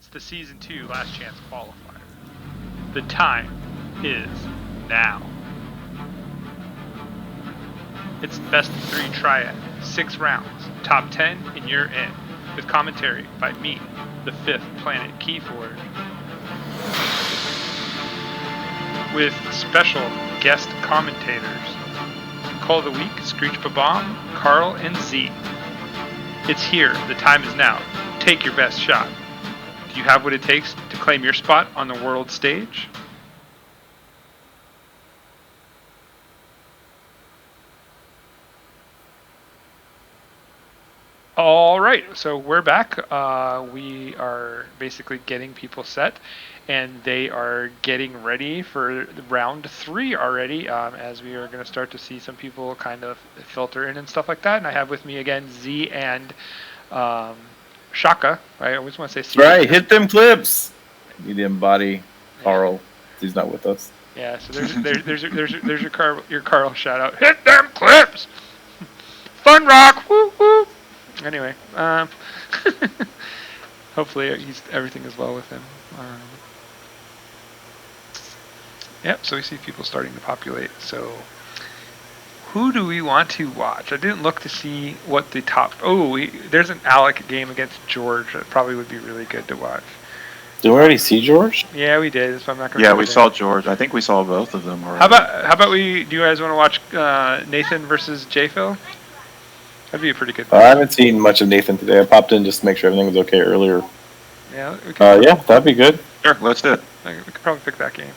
It's the Season 2 Last Chance Qualifier. The time is now. It's best of 3 Triad, 6 rounds, top 10, and you're in. With commentary by me, the 5th Planet Keyforge. With special guest commentators. Call of the Week, Screech Babam, Carl, and Z. It's here, the time is now. Take your best shot. Do you have what it takes to claim your spot on the world stage? All right, so we're back. We are basically getting people set, and they are getting ready for round 3 already, as we are going to start to see some people kind of filter in and stuff like that. And I have with me again Z and Shaka. I always want to say C. Right, hit them clips. You didn't embody Carl. He's not with us. Yeah, so there's your Carl shout out. Hit them clips. Fun rock. Woo woo. Anyway, hopefully everything is well with him. Yep, so we see people starting to populate. So who do we want to watch? I didn't look to see what the top... there's an Alec game against George that probably would be really good to watch. Did we already see George? Yeah, we did. So I'm not gonna. Yeah, we saw George. I think we saw both of them already. How about do you guys want to watch Nathan versus jfil? That'd be a pretty good. I haven't seen much of Nathan today. I popped in just to make sure everything was okay earlier. Yeah. Yeah, that'd be good. Sure, let's do it. We could probably pick that game.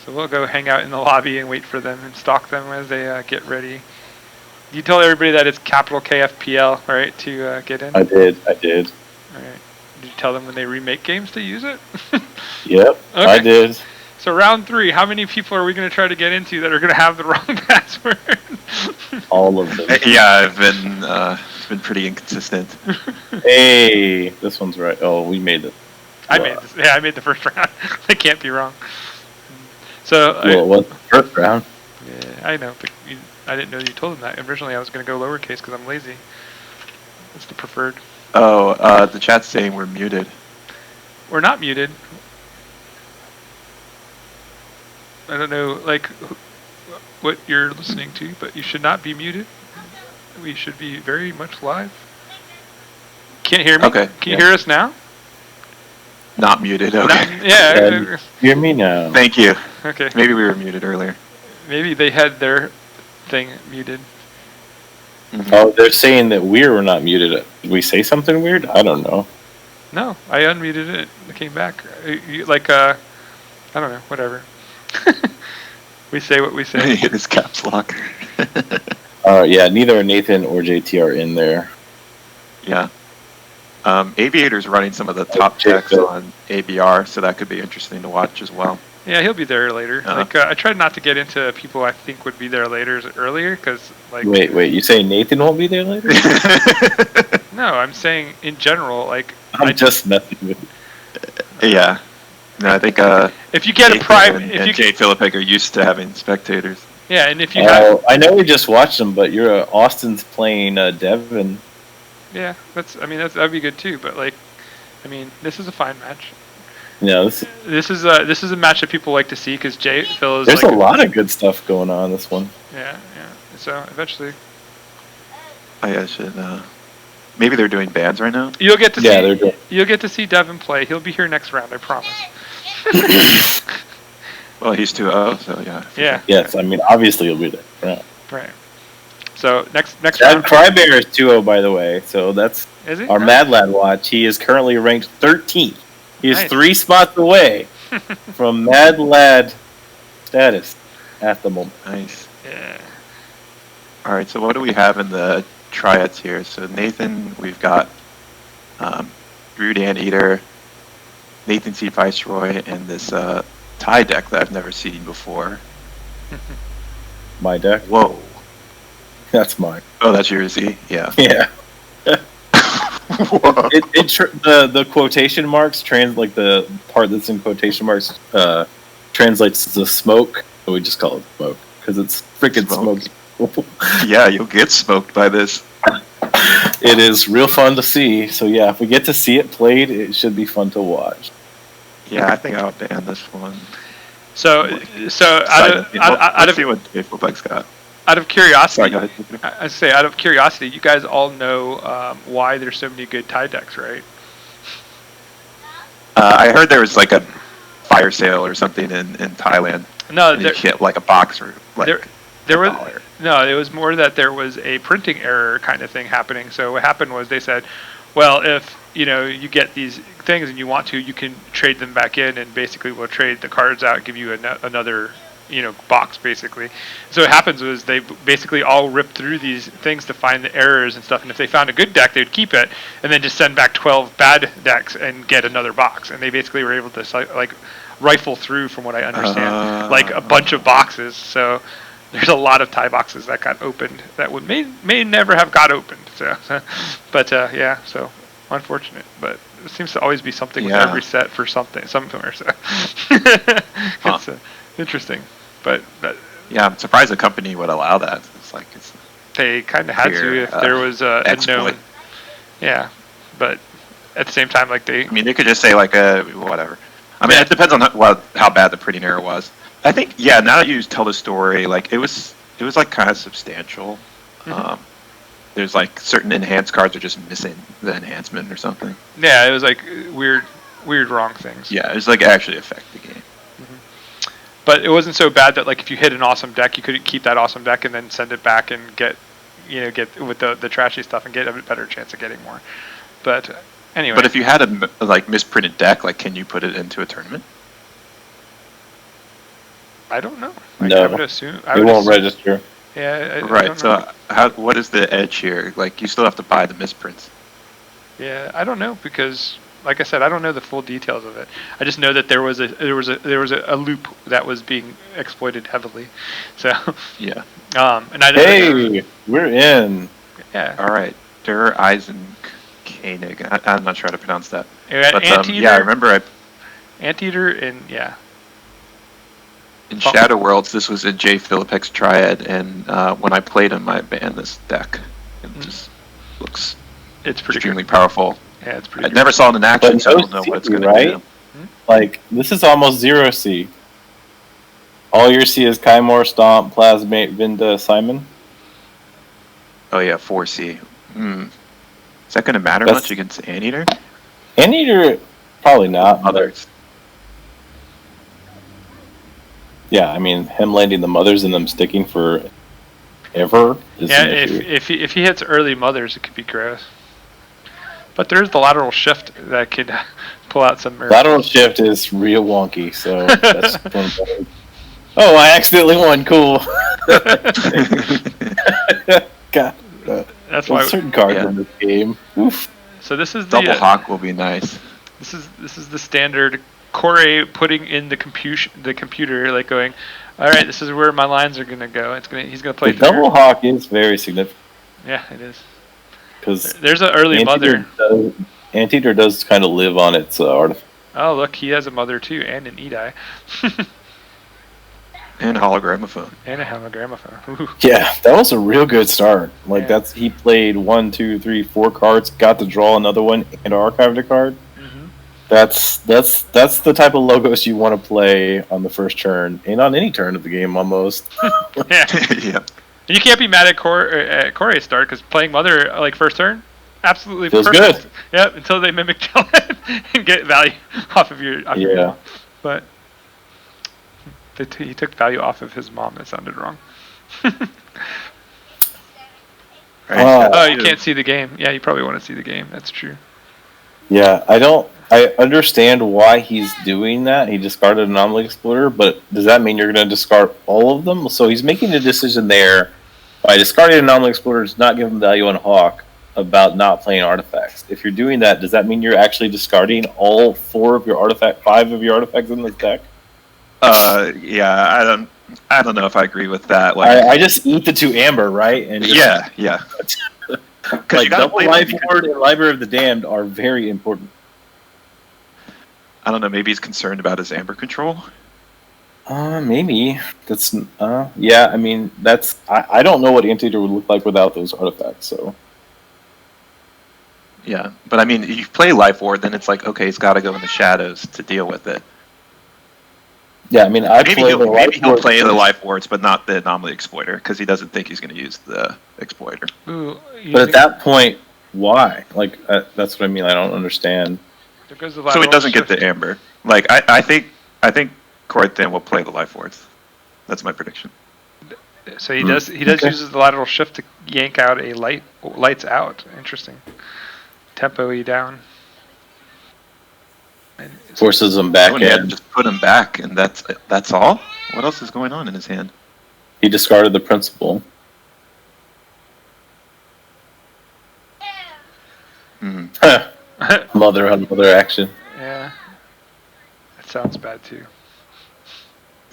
So we'll go hang out in the lobby and wait for them and stalk them as they get ready. You tell everybody that it's capital KFPL, right, to get in? I did. All right. Did you tell them when they remake games to use it? Yep, okay. I did. So round 3, how many people are we going to try to get into that are going to have the wrong password? All of them. Yeah, it's been pretty inconsistent. Hey, this one's right. Oh, we made it. I made the first round. I can't be wrong. So what's the first round? Yeah, I know, but I didn't know you told them that. Originally, I was going to go lowercase because I'm lazy. That's the preferred. Oh, the chat's saying we're muted. We're not muted. I don't know, what you're listening to, but you should not be muted. We should be very much live. Can't hear me? Okay. Can you hear us now? Not muted, okay. Yeah. Hear me now. Thank you. Okay. Maybe we were muted earlier. Maybe they had their thing muted. Mm-hmm. Oh, they're saying that we were not muted. Did we say something weird? I don't know. No, I unmuted it. It came back. I don't know, whatever. We say what we say. Hit his caps lock. Yeah, neither Nathan or JT are in there. Yeah. Aviator's running some of the top checks on ABR, so that could be interesting to watch as well. Yeah, he'll be there later. I tried not to get into people I think would be there earlier, because Wait, you say Nathan won't be there later? No, I'm saying in general, I'm just messing with you. Yeah. No, I think if you get a private, and jfilipeg are used to having spectators. Yeah, and if you I know we just watched them, but Austin's playing Devin. Yeah, that'd be good too. But this is a fine match. Yeah, this is a match that people like to see because jfil is. There's a lot of good stuff going on in this one. Yeah. So eventually. I should. Maybe they're doing bands right now. You'll get to see Devin play. He'll be here next round, I promise. Well, he's 2-0, so yeah. Yeah. Yes, obviously he'll be there. Yeah. Right. So next round. Crybear is 2-0, by the way. So that's our Mad Lad watch. He is currently ranked 13th. He is 3 spots away from Mad Lad status at the moment. Nice. Yeah. All right. So what do we have in the triads here? So Nathan, we've got Brood Anteater, Nathan C. Viceroy, and this tie deck that I've never seen before. My deck? Whoa. That's mine. Oh, that's yours, Z? Yeah. Yeah. The quotation marks, the part that's in quotation marks, translates to smoke, but we just call it smoke, because it's freaking smoke. Yeah, you'll get smoked by this. It is real fun to see. So yeah, if we get to see it played, it should be fun to watch. Yeah, I think I'll ban this one. So let's see what jfilipeg's got. Out of curiosity, Sorry, I say out of curiosity, you guys all know why there's so many good tie decks, right? I heard there was like a fire sale or something in Thailand. No, you get like a box or like there was no. It was more that there was a printing error kind of thing happening. So what happened was they said, well, if you get these things and you want to, you can trade them back in, and basically we'll trade the cards out, give you another box basically. So what happens was they basically all ripped through these things to find the errors and stuff, and if they found a good deck, they would keep it and then just send back 12 bad decks and get another box. And they basically were able to like rifle through, from what I understand, like a bunch of boxes. So there's a lot of tie boxes that got opened that may never have got opened. So but yeah, so unfortunate, but it seems to always be something with every set for somewhere. So it's interesting. But yeah, I'm surprised the company would allow that. They kind of had to if there was a known. Yeah, but at the same time, like they could just say like whatever. I mean, it depends on how bad the printing error was. I think now that you tell the story, like it was like kind of substantial. Mm-hmm. There's like certain enhanced cards are just missing the enhancement or something. Yeah, it was like weird wrong things. Yeah, it was like actually affect the game. But it wasn't so bad that like if you hit an awesome deck, you couldn't keep that awesome deck and then send it back and get with the trashy stuff and get a better chance of getting more. But anyway. But if you had a like misprinted deck, like can you put it into a tournament? I don't know. No, I would assume it won't register. Yeah. Right. So what is the edge here? Like you still have to buy the misprints. Yeah, I don't know because. Like I said, I don't know the full details of it. I just know that there was a loop that was being exploited heavily. So yeah. And I we're in. Yeah. All right, Der Eisenkoenig. I'm not sure how to pronounce that. But I remember Anteater and yeah. In Shadow Worlds, this was in jfilipeg's Triad, and when I played him, I banned this deck. It just looks extremely powerful. Yeah, it's pretty. I never saw it in action, so I don't know what it's going to do. Like, this is almost 0C. All your C is Kymor, Stomp, Plasmate, Vinda, Simon. Oh yeah, 4C. Is that going to matter much against Anteater? Anteater, probably not. Mothers. Yeah, I mean, him landing the mothers and them sticking for ever is an issue. If he hits early mothers, it could be gross. But there's the lateral shift that could pull out some miracles. Lateral shift is real wonky, so that's fun. Oh, I accidentally won. Cool. God, that's why certain cards in this game. Oof. So this is double hawk will be nice. This is the standard Corey putting in the computer, like going, all right, this is where my lines are gonna go. He's gonna play. The double hawk is very significant. Yeah, it is. Because there's an early mother. Anteater does kind of live on its artifact. Oh, look, he has a mother too, and an Edai. And a hologramophone. And a hologramophone. Ooh. Yeah, that was a real good start. Like he played 1, 2, 3, 4 cards, got to draw another one, and archived a card. Mm-hmm. That's the type of logos you want to play on the first turn, and on any turn of the game almost. Yeah. Yeah. You can't be mad at Coray's start because playing Mother like first turn, absolutely feels perfect. Good. Yep, until they mimic Jellin and get value off of your. But he took value off of his mom. That sounded wrong. Oh, you can't see the game. Yeah, you probably want to see the game. That's true. Yeah, I understand why he's doing that. He discarded Anomaly Explorer, but does that mean you're going to discard all of them? So he's making a decision there by discarding Anomaly Explorer to not give him value on Hawk about not playing artifacts. If you're doing that, does that mean you're actually discarding all 5 of your artifacts in this deck? Yeah, I don't know if I agree with that. Like, I just eat the 2 amber, right? And yeah. Like Double Life Ward and Library of the Damned are very important. I don't know, maybe he's concerned about his amber control. Maybe that's yeah. I mean, that's I don't know what Anteater would look like without those artifacts. So Yeah, but I mean, if you play Life Ward, then it's like, okay, he's got to go in the shadows to deal with it. yeah, I mean, Maybe he'll play the Life Wards, but not the Anomaly Exploiter, because he doesn't think he's going to use the Exploiter. Ooh, but at that point, why? Like, that's what I mean. I don't understand. So he doesn't get the Amber. Like, I think CorayThan will play the Life Wards. That's my prediction. So he does use the lateral shift to yank out a lights out. Interesting. Tempo-y down. Forces him back in. Just put him back, and that's all? What else is going on in his hand? He discarded the principal. Mother on mother action. Yeah. That sounds bad too.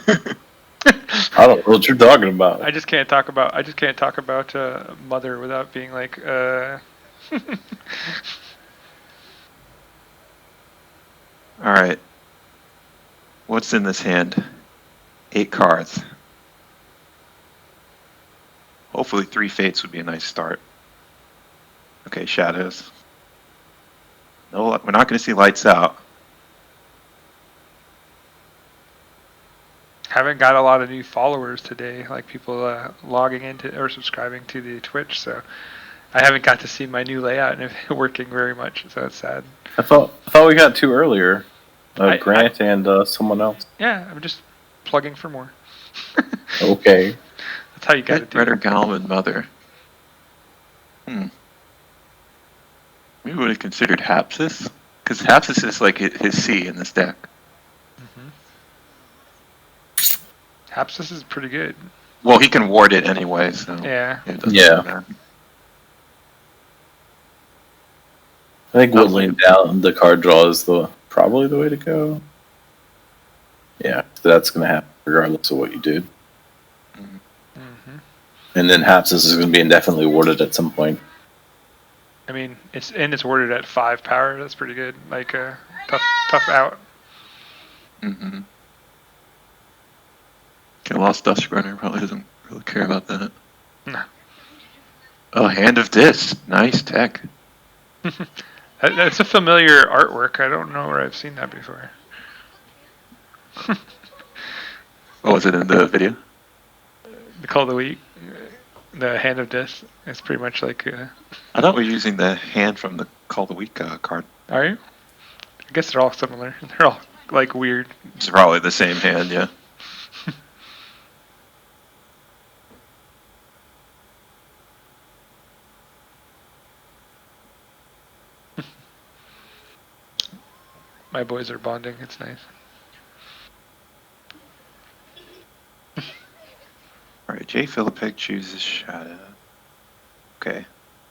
I don't know what you're talking about. I just can't talk about mother without being like Alright. What's in this hand? 8 cards. Hopefully 3 Fates would be a nice start. Okay, shadows. No, we're not going to see lights out. Haven't got a lot of new followers today, like people logging into or subscribing to the Twitch, so I haven't got to see my new layout and working very much, so it's sad. I thought we got 2 earlier. Grant and someone else. Yeah, I'm just plugging for more. Okay. That's how you got to do it. Redder Galman Mother. Maybe we would have considered Hapsis, because Hapsis is like his C in this deck. Hapsis is pretty good. Well, he can ward it anyway, so yeah. Yeah. I think whittling down the card draw is probably the way to go. Yeah, that's going to happen regardless of what you do. And then Hapsis is going to be indefinitely warded at some point. I mean, it's worded at 5 power. That's pretty good. Like tough out. Lost Dustbrunner probably doesn't really care about that. No. Oh, Hand of Dis. Nice tech. That's a familiar artwork. I don't know where I've seen that before. Oh, was it in the video? The Call of the Week. The Hand of Dis. It's pretty much like... I thought we were using the hand from the Call of the Week card. Are you? I guess they're all similar. They're all, like, weird. It's probably the same hand, yeah. My boys are bonding. It's nice. Alright, jfilipeg chooses Shadow. Okay.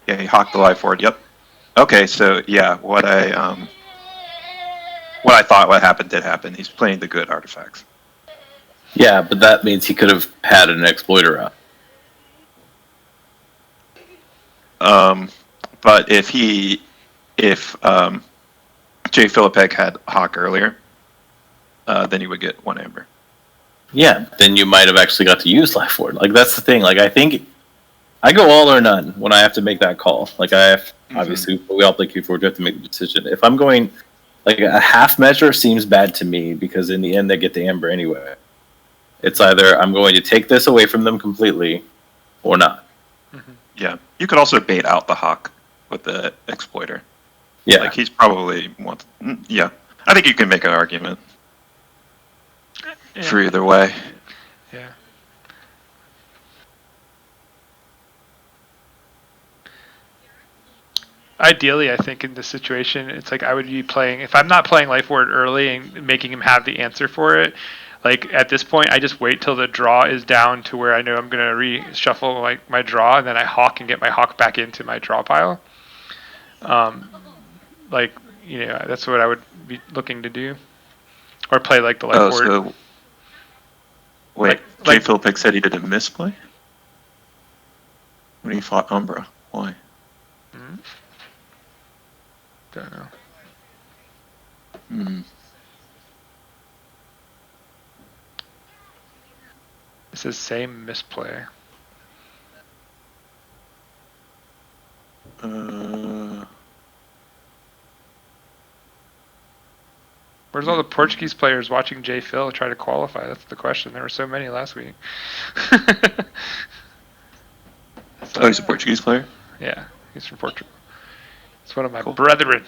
Yeah, he hawked the Life Ward. Yep. Okay, so yeah, what I thought what happened did happen. He's playing the good artifacts. Yeah, but that means he could have had an exploiter out. But if jfilipeg had Hawk earlier, then you would get 1 Amber. Yeah, then you might have actually got to use Life Ward. Like, that's the thing. Like, I think I go all or none when I have to make that call. Like, I have, obviously, we all play Keyforge, you have to make the decision. If I'm going, like, a half measure seems bad to me because in the end they get the Amber anyway. It's either I'm going to take this away from them completely or not. Yeah, you could also bait out the Hawk with the Exploiter. Yeah. Like, he's probably yeah. I think you can make an argument for either way. Yeah. Ideally, I think in this situation, it's like I would be playing, if I'm not playing Life Ward early and making him have the answer for it, like at this point, I just wait till the draw is down to where I know I'm going to reshuffle like my draw, and then I hawk and get my hawk back into my draw pile. Like, you know, that's what I would be looking to do. Or play like the Life Ward. So, wait, jfilipeg said he did a misplay? When he fought Umbra. Why? Don't know. This is same misplay. Where's all the Portuguese players watching jfil try to qualify? That's the question. There were so many last week. So, he's a Portuguese player? Yeah, he's from Portugal. It's one of my brethren.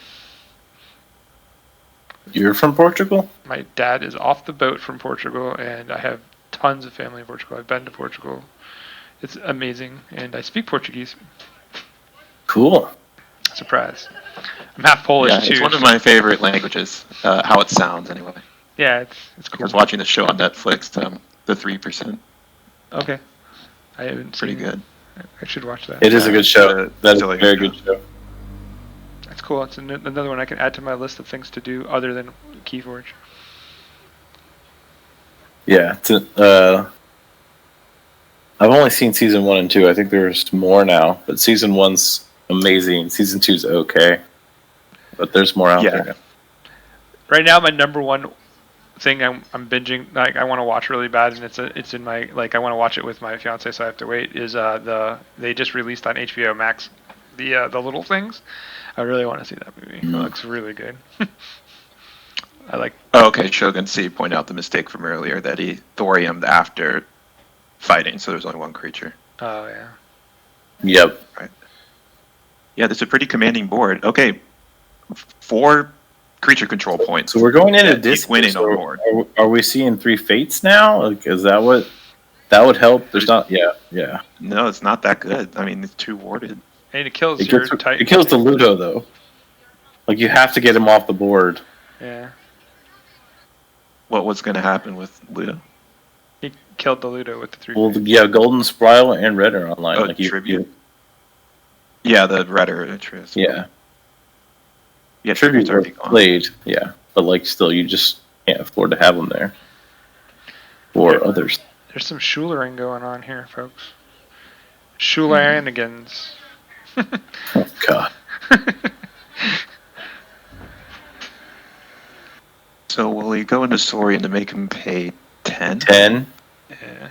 You're from Portugal? My dad is off the boat from Portugal, and I have tons of family in Portugal. I've been to Portugal. It's amazing, and I speak Portuguese. Cool. Surprise. I'm half Polish, too. It's one of my favorite languages, how it sounds, anyway. Yeah, it's cool. I was watching the show on Netflix, the 3%. Okay. I haven't Pretty seen good. I should watch that. It is a good show. That is a very good show. That's cool. It's another one I can add to my list of things to do other than Keyforge. Yeah. I've only seen season 1 and 2. I think there's more now, but season 1's amazing. Season 2's okay, but there's more out there. Right now, my number one thing I'm binging, like I want to watch really bad, and it's in my, like, I want to watch it with my fiance, so I have to wait. Is they just released on HBO Max the Little Things. I really want to see that movie. It looks really good. I like. Oh, okay. Shogun C pointed out the mistake from earlier that he thoriumed after fighting, so there's only one creature. Oh yeah. Yep. Right. Yeah, that's a pretty commanding board. Okay, 4 creature control points. So we're going into this winning on board. Are we seeing 3 fates now? Like, is that what that would help? There's not. Yeah. No, it's not that good. I mean, it's 2 warded. And it kills your Titan. It kills the Ludo though. Like, you have to get him off the board. Yeah. What was going to happen with Ludo? He killed the Ludo with the 3. Well, yeah, Golden Spiral and Red are online. Oh, like Tribute. Yeah, the Redder interest. Yeah. Yeah, Tribute's already already played. Yeah, but like, still, you just can't afford to have them there. Or others. There's some Schulering going on here, folks. Schuleranigans. Oh God. So will he go into Saurian to make him pay 10? 10? Yeah.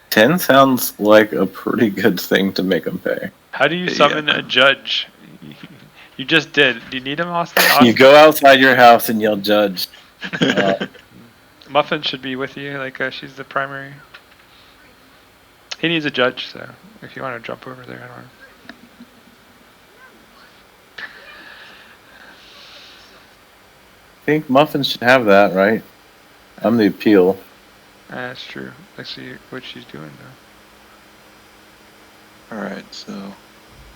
10 sounds like a pretty good thing to make him pay. How do you summon a judge? You just did. Do you need him, Austin? You go outside your house and yell judge. Muffin should be with you, like she's the primary. He needs a judge, so if you want to jump over there, I don't know. I think Muffin should have that, right? I'm the appeal. That's true. Let's see what she's doing now. Alright, so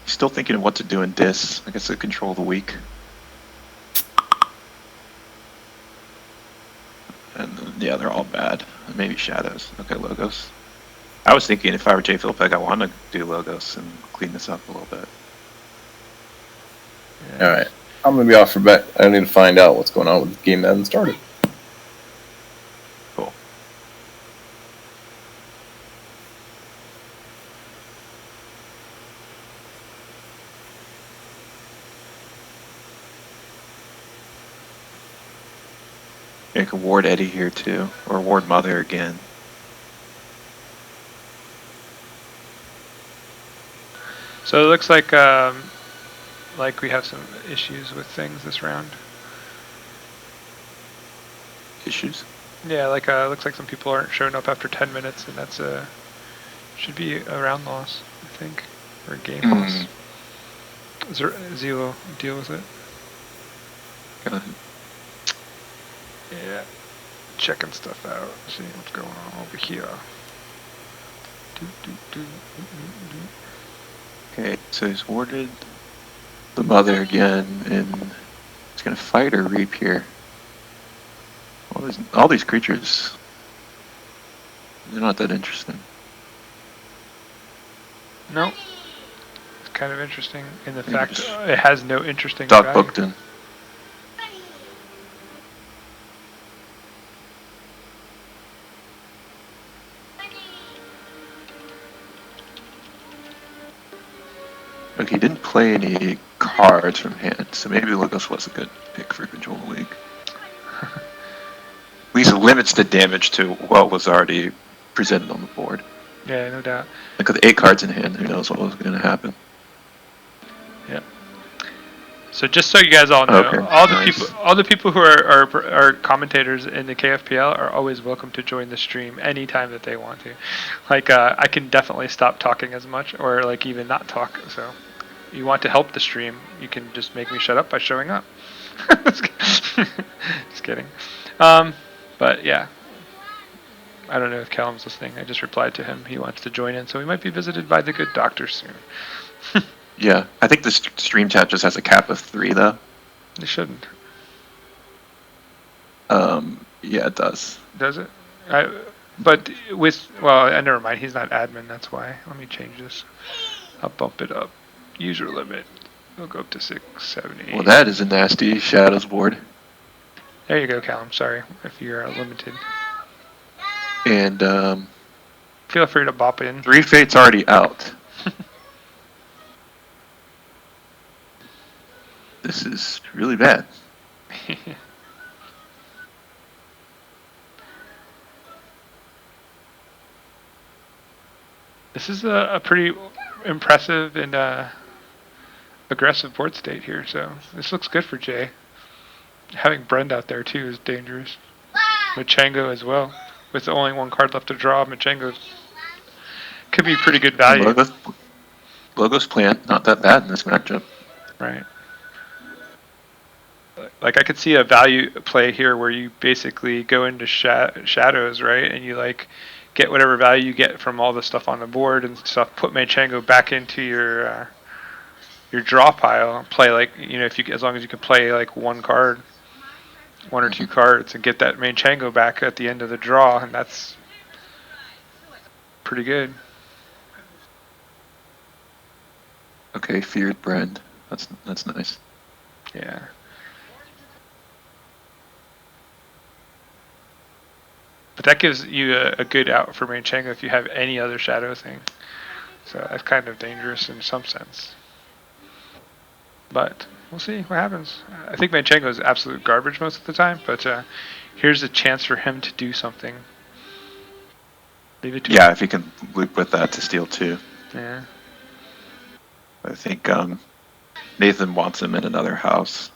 still thinking of what to do in Dis. I guess I control the weak. And yeah, they're all bad. Maybe Shadows. Okay, Logos. I was thinking if I were jfilipeg, I want to do Logos and clean this up a little bit. Yeah. Alright. I'm going to be off for bet. I need to find out what's going on with the game that hasn't started. Cool. I can ward Eddie here too, or ward Mother again. So it looks like we have some issues with things this round. Issues? Yeah, like looks like some people aren't showing up after 10 minutes, and that's should be a round loss, I think, or a game loss. Is there Zelo deal with it? Go ahead. Yeah, checking stuff out, seeing what's going on over here. Okay, so he's warded the Mother again, and he's gonna fight or reap here. All these creatures, they're not that interesting. No, it's kind of interesting in the fact it has no interesting Doc value. Bookton. Okay, he didn't play any cards from hand, so maybe Logos was a good pick for Control League. At least it limits the damage to what was already presented on the board. Yeah, no doubt. Like with 8 cards in hand, who knows what was going to happen. Yep. So just so you guys all know, Okay, all the people who are commentators in the KFPL are always welcome to join the stream anytime that they want to. Like I can definitely stop talking as much, or like even not talk. So you want to help the stream, you can just make me shut up by showing up. Just kidding. But yeah. I don't know if Callum's listening. I just replied to him. He wants to join in, so we might be visited by the good doctor soon. Yeah, I think the stream chat just has a cap of 3, though. It shouldn't. Yeah, it does. Does it? But with, well, never mind. He's not admin. That's why. Let me change this. I'll bump it up. User limit. We'll go up to 6, 7, 8. Well, that is a nasty Shadows board. There you go, Callum. Sorry if you're limited. And feel free to bop in. 3 Fate's already out. This is really bad. This is a pretty impressive and aggressive board state here, so this looks good for Jay. Having Brend out there too is dangerous. Machango as well. With only 1 card left to draw, Machango could be pretty good value. Logos Plant, not that bad in this matchup. Right. Like I could see a value play here where you basically go into shadows, right? And you like get whatever value you get from all the stuff on the board and stuff. Put Machango back into your draw pile. Play like, you know, if you, as long as you can play like 1 card, 1 or 2 cards, and get that Machango back at the end of the draw, and that's pretty good. Okay, Feared Brand. That's nice. Yeah. But that gives you a good out for Machango if you have any other shadow thing. So that's kind of dangerous in some sense. But we'll see what happens. I think Machango is absolute garbage most of the time, but here's a chance for him to do something. Leave it to him. If he can loop with that to steal 2. Yeah. I think Nathan wants him in another house.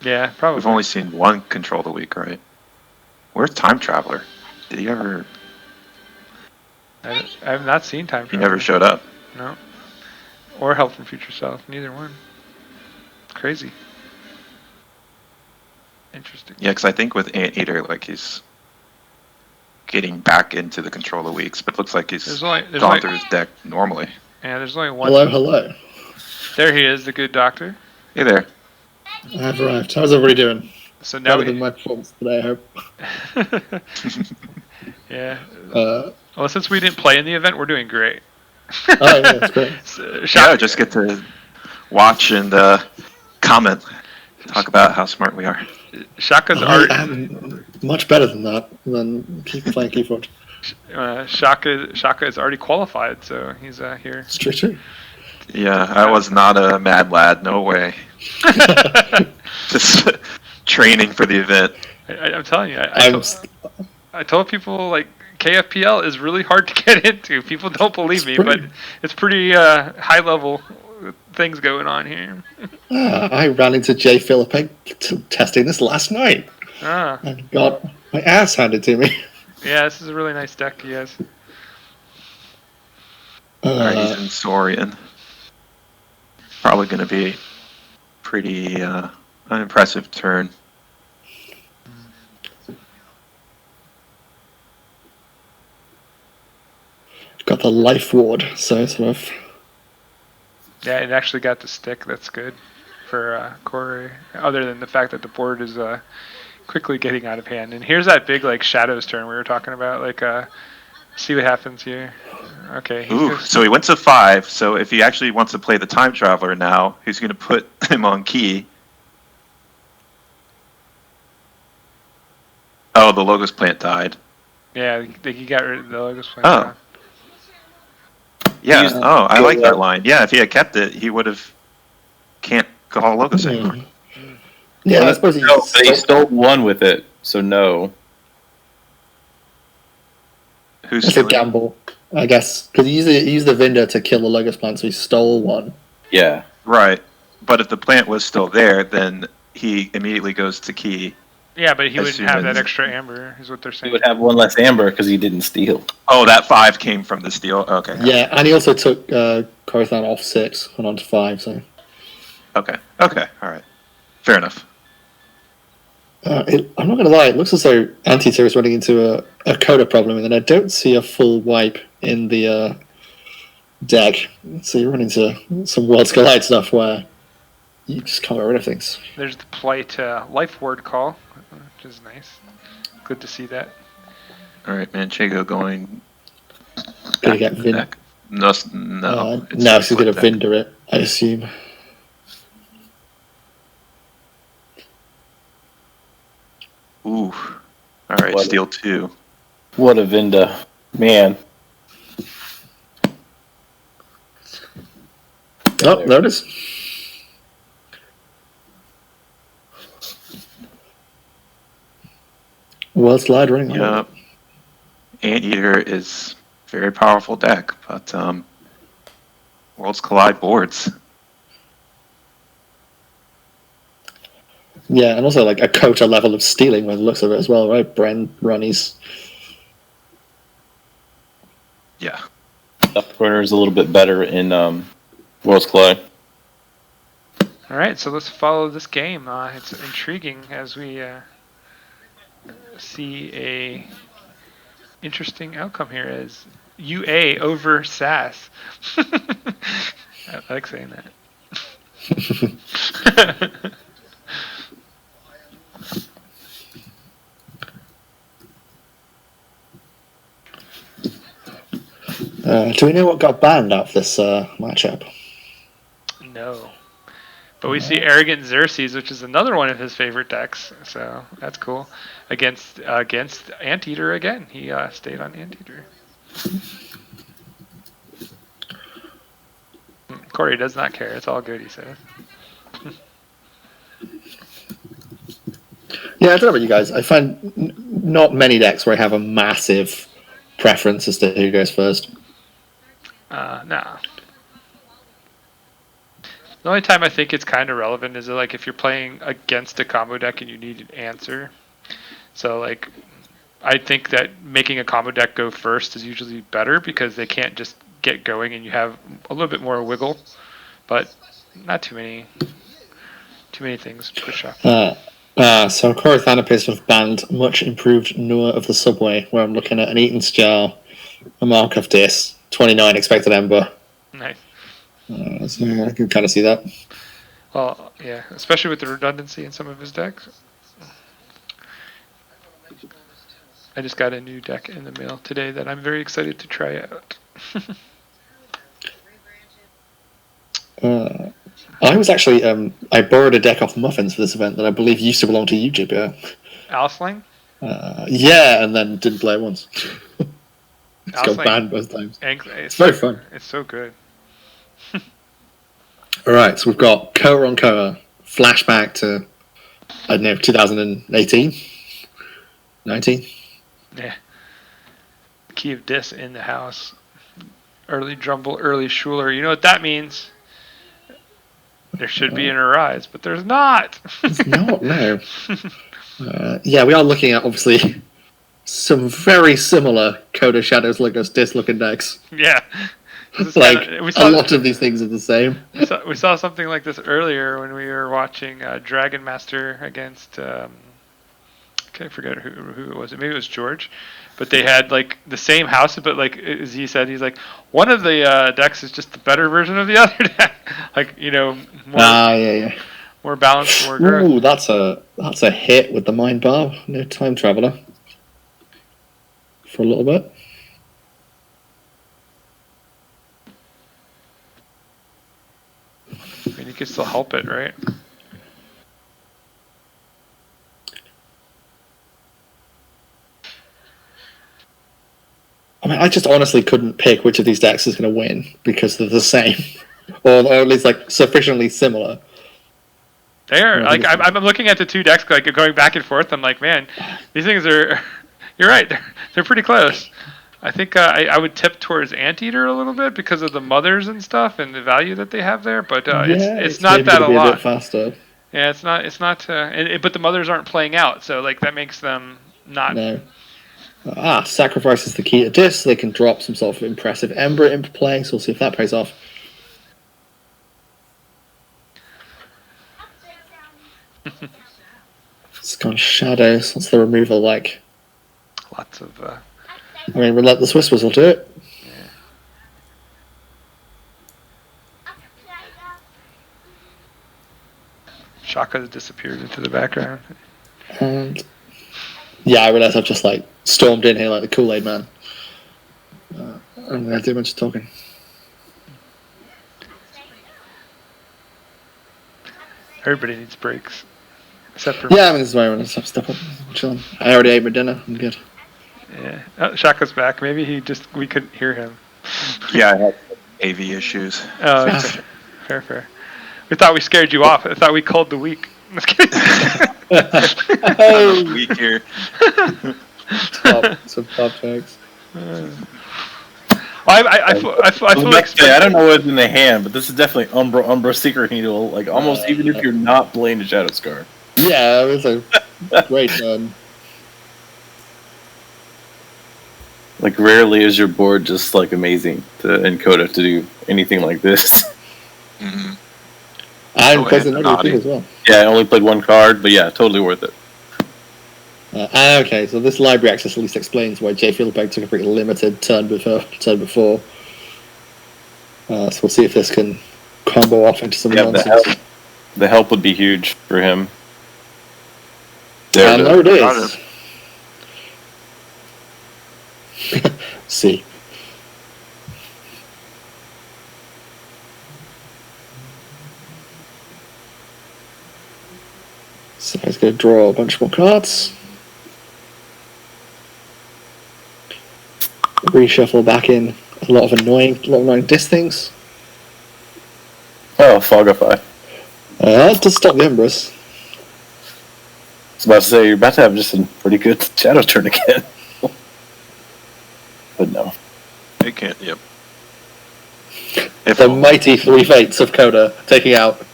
Yeah, probably. We've only seen 1 control the week, right? Where's Time Traveler? Did he ever? I have not seen Time Traveler. He never showed up. No. Or Help from Future Self. Neither one. Crazy. Interesting. Yeah, because I think with Anteater, like he's getting back into the control of weeks, but it looks like he's gone through his deck normally. Yeah, there's only 1. Hello. There he is, the good doctor. Hey there. I've arrived. How's everybody doing? So now better than my performance today, I hope. Yeah. Well, since we didn't play in the event, we're doing great. Oh, yeah, that's great. Yeah, just get to watch and comment, talk about how smart we are. Shaka's I'm much better than that. Keep playing Keyforge. Shaka is already qualified, so he's here. It's true. Yeah, I was not a mad lad. No way. Just training for the event. I'm telling you, I told people like KFPL is really hard to get into. People don't believe me, but it's pretty high level things going on here. I ran into jfilipeg testing this last night and got my ass handed to me. Yeah, this is a really nice deck, you guys. Alright, he's in Saurian. Probably going to be pretty unimpressive turn. Got the life ward, so sort of. Yeah, it actually got the stick. That's good for Coray. Other than the fact that the board is quickly getting out of hand. And here's that big like shadows turn we were talking about. Like, see what happens here. Okay. Ooh, so he went to 5. So if he actually wants to play the Time Traveler now, he's going to put him on key. Oh, the Logos Plant died. Yeah, he got rid of the Logos Plant. Oh. Yeah, I like that line. Yeah, if he had kept it, he would have can't call Logos anymore. Yeah, I suppose he stole 1 with it, so no. Who's It's a gamble, I guess, because he used the vendor to kill the locust plant, so he stole one. Yeah. Right. But if the plant was still there, then he immediately goes to key. Yeah, but he wouldn't have that extra amber, is what they're saying. He would have one less amber because he didn't steal. Oh, that 5 came from the steal? Okay. Yeah, and he also took CorayThan off 6 and onto 5, so... Okay, alright. Fair enough. I'm not going to lie, it looks as though Anteater is running into a coda problem, and then I don't see a full wipe in the deck. So you run into some Worlds Collide stuff where you just can't get rid of things. There's the Plight Life Ward call, which is nice. Good to see that. Alright, Manchego going... Gonna get Vin. No, no, she's going to Vinder it, I assume. Ooh. Alright, steal 2. What a Vinda. Man. Oh, there it is. Well, slide running. Yep. Anteater is a very powerful deck, but Worlds Collide boards. Yeah, and also like a Kota level of stealing by the looks of it as well, right? Bren, Ronnie's. Yeah. Left corner is a little bit better in Worlds Collide. All right, so let's follow this game. It's intriguing as we see a interesting outcome here as UA over SAS. I like saying that. Do we know what got banned out of this matchup? No. But we see Arrogant Xerxes, which is another one of his favorite decks, so that's cool. Against Anteater again. He stayed on Anteater. Corey does not care. It's all good, he says. Yeah, I don't know about you guys. I find not many decks where I have a massive preference as to who goes first. No. The only time I think it's kind of relevant is like if you're playing against a combo deck and you need an answer. So like, I think that making a combo deck go first is usually better because they can't just get going and you have a little bit more wiggle, but not too many things push up. So CorayThan appears to have banned much improved Noah of the Subway, where I'm looking at an Eaton's Jar, a Markov Disc, 29 expected Ember. Nice. So I can kind of see that. Well, yeah, especially with the redundancy in some of his decks. I just got a new deck in the mail today that I'm very excited to try out. I was actually I borrowed a deck off Muffins for this event that I believe used to belong to you, JPO. Alsling? Yeah, and then didn't play it once. It's got banned both times. It's very fun. It's so good. Alright, so we've got Koa on Koa, flashback to, I don't know, 2018? 19? Yeah. Key of Dis in the house. Early Drumble, early Schuler. You know what that means? There should be an Arise, but there's not. There's not, no. Yeah, we are looking at, obviously, some very similar Coda Shadows Logos Dis looking decks. Yeah. Like, a lot of these things are the same. We saw something like this earlier when we were watching Dragon Master against... I can't forget who it was. Maybe it was George. But they had like the same house, but like as he said, he's like, one of the decks is just the better version of the other deck. Like, you know, more balanced, more growth. Ooh, that's a hit with the Mind Barb. No Time Traveler. For a little bit. I mean, you can still help it, right? I mean, I just honestly couldn't pick which of these decks is going to win because they're the same, or at least like sufficiently similar. They are like I'm looking at the two decks like going back and forth. I'm like, man, these things are. You're right. They're pretty close. I think I would tip towards Anteater a little bit because of the mothers and stuff and the value that they have there, but it's not that a lot. A bit faster. Yeah, it's not. But the mothers aren't playing out, so like that makes them not. No. Sacrifice is the key to this. They can drop some sort of impressive Ember into play, so we'll see if that pays off. It's gone Shadows. What's the removal like? Lots of. I mean, Relentless Whispers will do it. Yeah. Shaka's disappeared into the background. And yeah, I realize I've just like stormed in here like the Kool-Aid man. I'm gonna do a bunch of talking. Everybody needs breaks, except for yeah. I mean, this is why I want to step up. I'm chilling. I already ate my dinner. I'm good. Yeah. Oh, Shaka's back. Maybe we couldn't hear him. Yeah, I had AV issues. Oh, fair. We thought we scared you off. I thought we called the week. Week here. Some top jokes. I feel like I don't know what's in the hand, but this is definitely Umbra Secret Needle. Like almost even if you're not playing the Shadow Scar. Yeah, it was a great turn. Like rarely is your board just like amazing in Coda to do anything like this. Mm-hmm. I played another thing as well. Yeah, I only played one card, but yeah, totally worth it. Okay, so this library access at least explains why jfilipeg took a pretty limited turn before. So we'll see if this can combo off into some nonsense. The help would be huge for him. There it is. See. So he's going to draw a bunch more cards. Reshuffle back in a lot of annoying disc things. Oh, Fogify. To stop the Embers. I was about to say, you're about to have just a pretty good Shadow turn again. But no. It can't, yep. The mighty 3 Fates of Coda taking out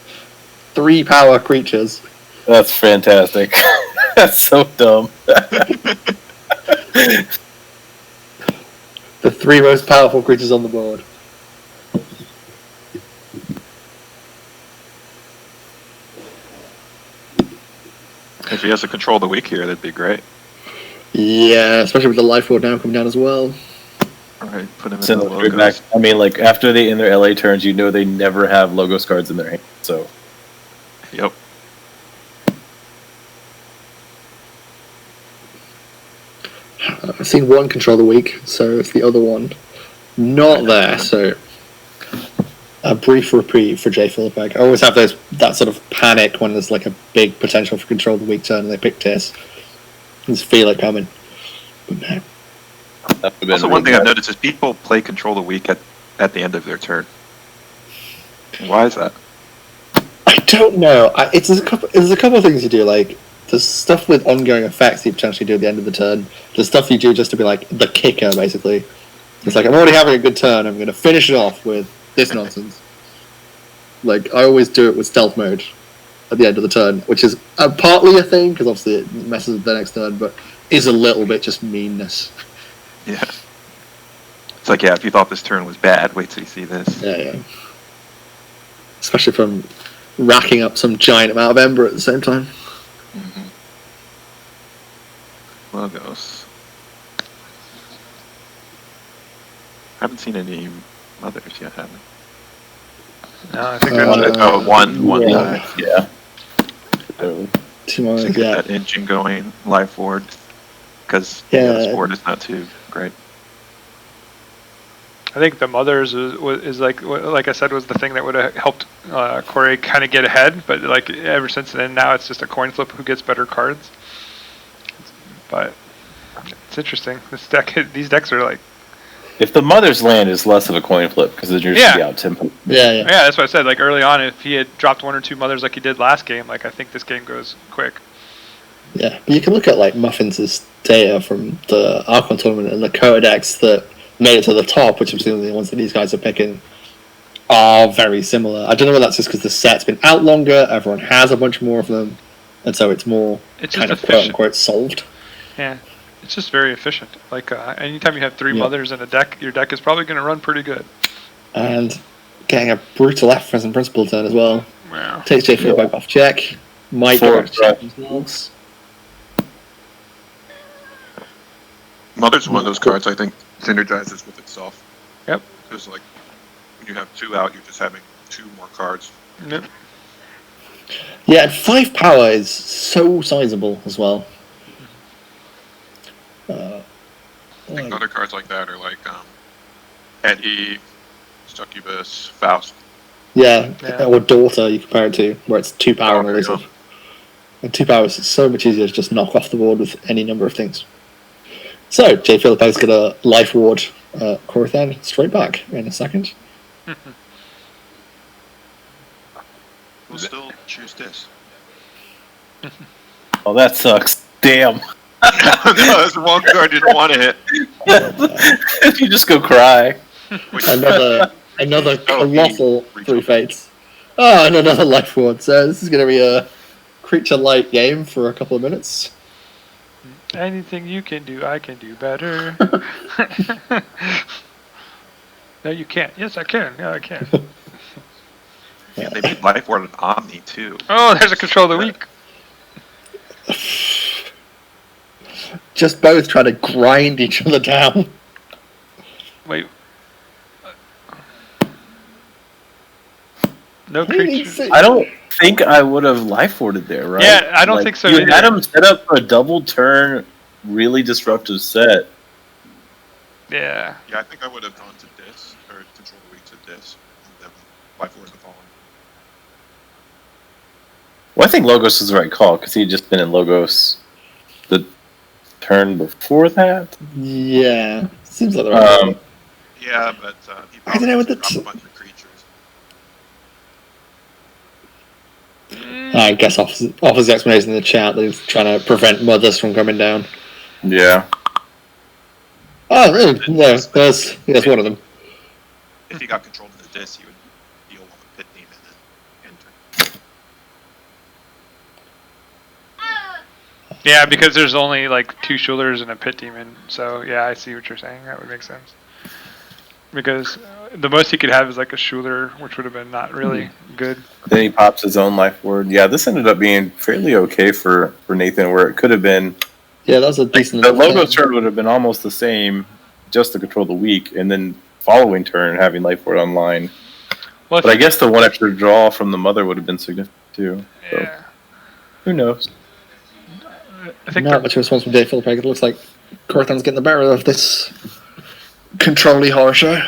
3 power creatures. That's fantastic. That's so dumb. The 3 most powerful creatures on the board. If he has to control the week here, that'd be great. Yeah, especially with the life ward now coming down as well. Alright, put him in the logos. Back. I mean, like, after they end their LA turns, you know they never have Logos cards in their hand, so. Yep. I've seen one control the week, so it's the other one not there, so a brief reprieve for jfilipeg. I always have that sort of panic when there's like a big potential for control the week turn and they pick Tis. I just feel it coming. But no. Also, one thing I've noticed is people play control the week at the end of their turn. Why is that? I don't know. There's a couple of things you do, like there's stuff with ongoing effects you potentially do at the end of the turn. There's stuff you do just to be like the kicker, basically. It's like, I'm already having a good turn, I'm going to finish it off with this nonsense. Like, I always do it with stealth mode at the end of the turn, which is partly a thing, because obviously it messes with the next turn, but is a little bit just meanness. Yeah. It's like, yeah, if you thought this turn was bad, wait till you see this. Yeah. Especially from racking up some giant amount of Ember at the same time. Mm-hmm. Logos. I haven't seen any mothers yet, have we? No, I think there's one. Yeah. Two more, to get that engine going, life ward, because this board is not too great. I think the mothers is like I said, was the thing that would have helped Coray kind of get ahead, but like ever since then, now it's just a coin flip who gets better cards. But it's interesting. These decks are like. If the mother's land is less of a coin flip because the jersey out tempo. Yeah, that's what I said. Like early on, if he had dropped 1 or 2 mothers like he did last game, like I think this game goes quick. Yeah, but you can look at like Muffins' data from the Archon tournament and the Coda decks that made it to the top, which I'm assuming the ones that these guys are picking, are very similar. I don't know whether that's just because the set's been out longer, everyone has a bunch more of them, and so it's more kind of quote unquote solved. Yeah, it's just very efficient. Like anytime you have 3 mothers in a deck, your deck is probably going to run pretty good. And getting a brutal F in principal turn as well. Wow. Takes jfilipeg off check. Might go check themselves. Mother's one of those cards I think synergizes with itself. Yep. Because like when you have 2 out, you're just having 2 more cards. Yep. Yeah, and 5 power is so sizable as well. I think other cards like that are like Eddie, Succubus, Faust. Yeah, or Daughter you compare it to, where it's 2 power and elusive. And 2 power is so much easier to just knock off the board with any number of things. So, jfilipeg's got a Life Ward CorayThan straight back in a second. We'll still choose this. Oh, that sucks. Damn. No, that's the one card you don't want to hit. You just go cry. Another colossal 3 fates. Oh, and another Life Ward. So this is going to be a creature light game for a couple of minutes. Anything you can do, I can do better. No, you can't. Yes, I can. Yeah, I can. Yeah, they made Life Ward an Omni too. Oh, there's a control of the week. Just both trying to grind each other down. Wait. No creature. I don't think I would have Life Warded there, right? Yeah, I don't think so You either. had him set up for a double turn, really disruptive set. Yeah. Yeah, I think I would have gone to this, or control the week to this, and then Life Ward the following. Well, I think Logos is the right call, because he had just been in Logos the turn before that. Yeah, seems like the right one. Yeah, but he I don't know what dropped a bunch of creatures. I guess offers the explanation in the chat that he's trying to prevent mothers from coming down. Yeah. Oh, really? No, there's one of them. If he got control of this, he would deal one with Pit Demon and enter. Yeah, because there's only like 2 Shulers and a Pit Demon. So yeah, I see what you're saying. That would make sense. Because the most he could have is like a Schuler, which would have been not really good. Then he pops his own Life Ward. Yeah, this ended up being fairly okay for Nathan, where it could have been. Yeah, that was a decent. The Logos turn would have been almost the same, just to control the week, and then following turn having Life Ward online. Well, but I guess the one extra draw from the mother would have been significant too. So. Yeah. Who knows? I think not much of a response from jfilipeg. It looks like CorayThan's getting the better of this control-y horror show.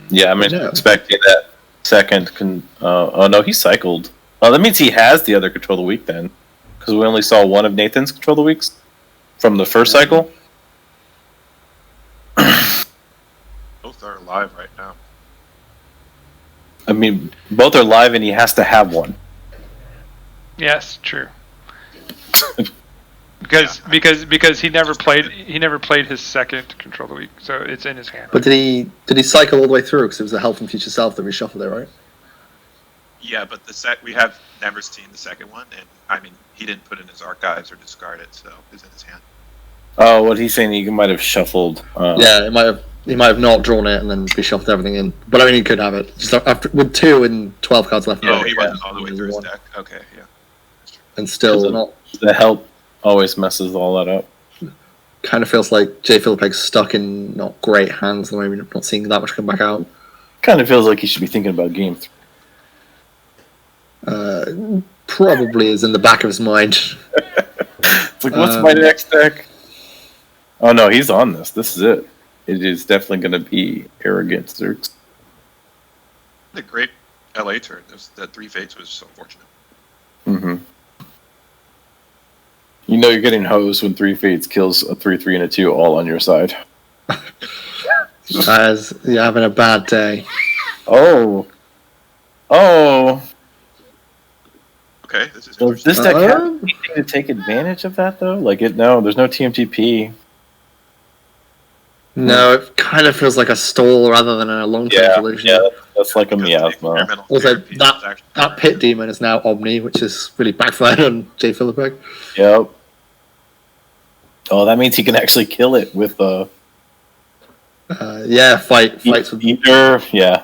Yeah, I'm expecting that second. Oh no, he cycled. Oh, that means he has the other control of the week then, because we only saw one of Nathan's control of the weeks from the first cycle. Both are live right now. I mean, both are live, and he has to have one. Yes, true. Because he never played his second control of the week, so it's in his hand. But did he cycle all the way through? Because it was the Hell from Future Self that reshuffled it, right? Yeah, but we have never seen the second one, and I mean he didn't put it in his archives or discard it, so it's in his hand. Oh, what he's saying, he might have shuffled. Yeah, he might have not drawn it and then reshuffled everything in. But I mean, he could have it just after with 2 and 12 cards left. Oh, he wasn't all the way through his deck. Okay, yeah. And still not. The help always messes all that up. Kind of feels like jfilipeg's stuck in not great hands at the moment. Not seeing that much come back out. Kind of feels like he should be thinking about game 3. Probably is in the back of his mind. It's like, what's my next deck? Oh no, he's on this. This is it. It is definitely going to be Arrogant Zerx. The great LA turn. That 3 fates was so fortunate. Mm-hmm. You know you're getting hosed when 3 fates kills a 3/3 and a 2 all on your side. As you're having a bad day. Oh. Okay, this is Does this interesting. deck have anything to take advantage of that though? Like no, there's no TMTP. No, it kind of feels like a stall rather than a long-term solution. Yeah, that's like a miasma. Also, that pit demon is now Omni, which is really backfired on jfilipeg. Yep. Oh, that means he can actually kill it with fights with either. Yeah.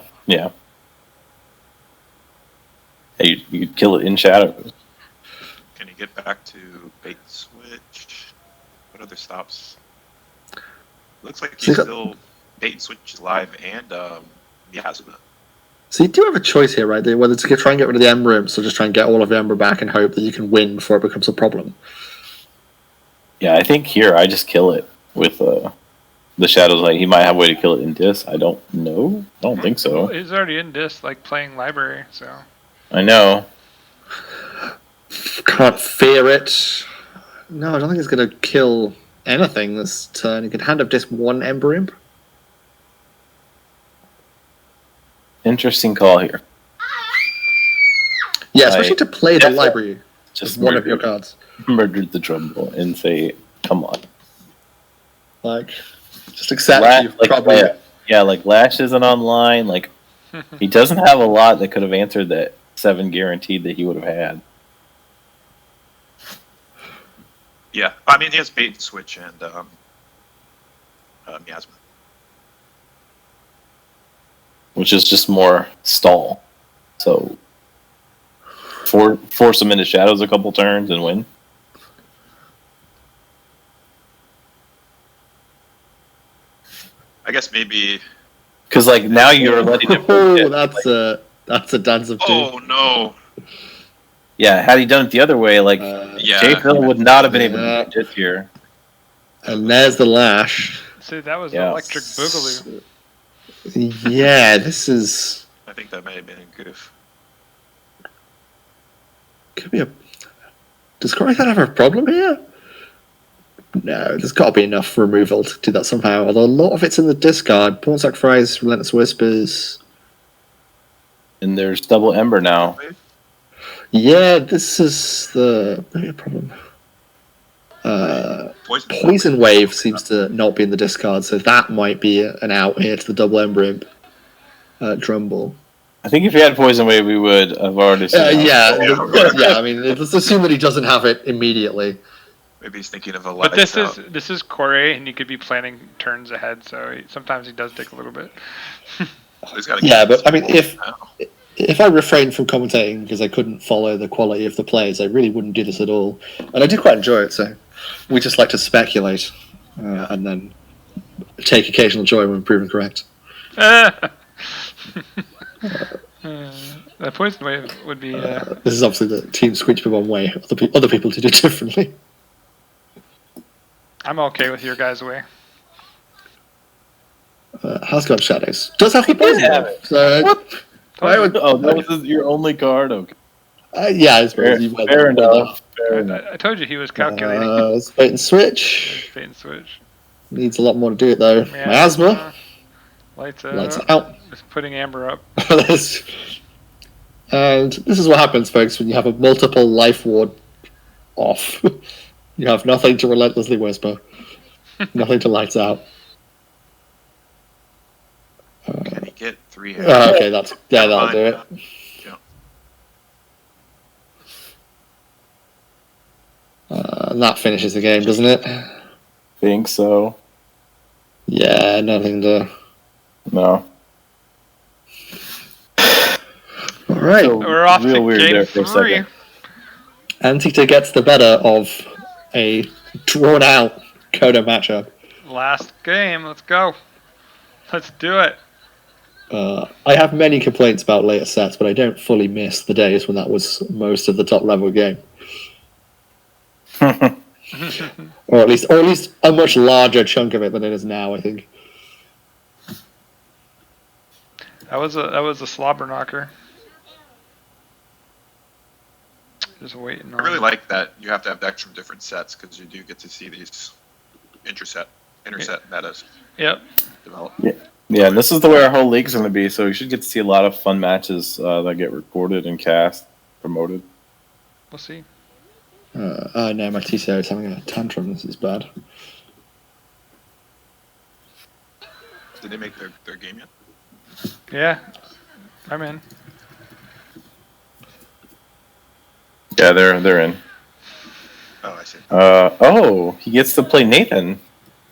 Hey, you could kill it in shadows. Can you get back to bait switch? What other stops? Looks like he's still bait and switch live and miasma. So you do have a choice here, right? Whether to try and get rid of the Ember Imps or just try and get all of the Ember back and hope that you can win before it becomes a problem. Yeah, I think here I just kill it with the Shadows. Like he might have a way to kill it in Dis. I don't know. I don't think so. Well, he's already in Dis, like playing library. So I know. Can't fear it. No, I don't think it's going to kill anything this turn. You could hand up just one Ember Imp. Interesting call here. Yeah, especially to play the library. Just one of your cards. Murdered the Drumble and say, "Come on." Like, just accept you probably. Yeah, like Lash isn't online. Like, he doesn't have a lot that could have answered that 7 guaranteed that he would have had. Yeah, I mean he has bait and switch and miasma, which is just more stall. So force him into shadows a couple turns and win. I guess maybe because like now you're letting him. Oh, that's a dance of doom. Oh no! Yeah, had he done it the other way, like J-Phil would not have been able to do this here. And there's the Lash. See, that was electric boogaloo. Yeah, this is. I think that may have been a goof. Could be a. Does CorayThan have a problem here? No, there's got to be enough removal to do that somehow. Although a lot of it's in the discard. Pawn Sacrifice, Relentless Whispers. And there's double Ember now. Yeah, this is maybe a problem. Poison Wave seems to not be in the discard, so that might be an out here to the double Ember Imp Drumble. I think if he had Poison Wave, we would have already seen yeah, I mean, let's assume that he doesn't have it immediately. Maybe he's thinking of a light. But this is Corey, and you could be planning turns ahead, so sometimes he does take a little bit. Yeah, but I mean, if I refrained from commentating because I couldn't follow the quality of the plays, I really wouldn't do this at all. And I do quite enjoy it, so we just like to speculate and then take occasional joy when proven correct. The Poison Wave would be... This is obviously the Team Screech by one way. Other people did it differently. I'm okay with your guys' way. Has got Shadows. Does have the Poison Wave. So what? That was your only card? Okay. Yeah, I suppose fair enough. I told you he was calculating. It's bait and switch. Bait and switch. Needs a lot more to do it, though. Miasma. Lights out. Just putting Amber up. And this is what happens, folks, when you have a multiple life ward off. You have nothing to relentlessly whisper. Nothing to lights out. Can he get 3 hits? Okay, that'll do it. And that finishes the game, doesn't it? Think so. Yeah, nothing to... No. Alright. So we're off to game 3. Antita gets the better of a drawn-out Coda matchup. Last game, let's go. Let's do it. I have many complaints about later sets, but I don't fully miss the days when that was most of the top-level game. or at least a much larger chunk of it than it is now, I think. That was a slobber knocker. Just waiting on. I really like that you have to have decks from different sets because you do get to see these interset metas. Yep. Develop. Yeah, and this is the way our whole league's going to be, so you should get to see a lot of fun matches that get recorded and cast, promoted. We'll see. Oh no, my TCO is having a tantrum. This is bad. Did they make their game yet? Yeah, I'm in. Yeah, they're in. Oh, I see. He gets to play Nathan.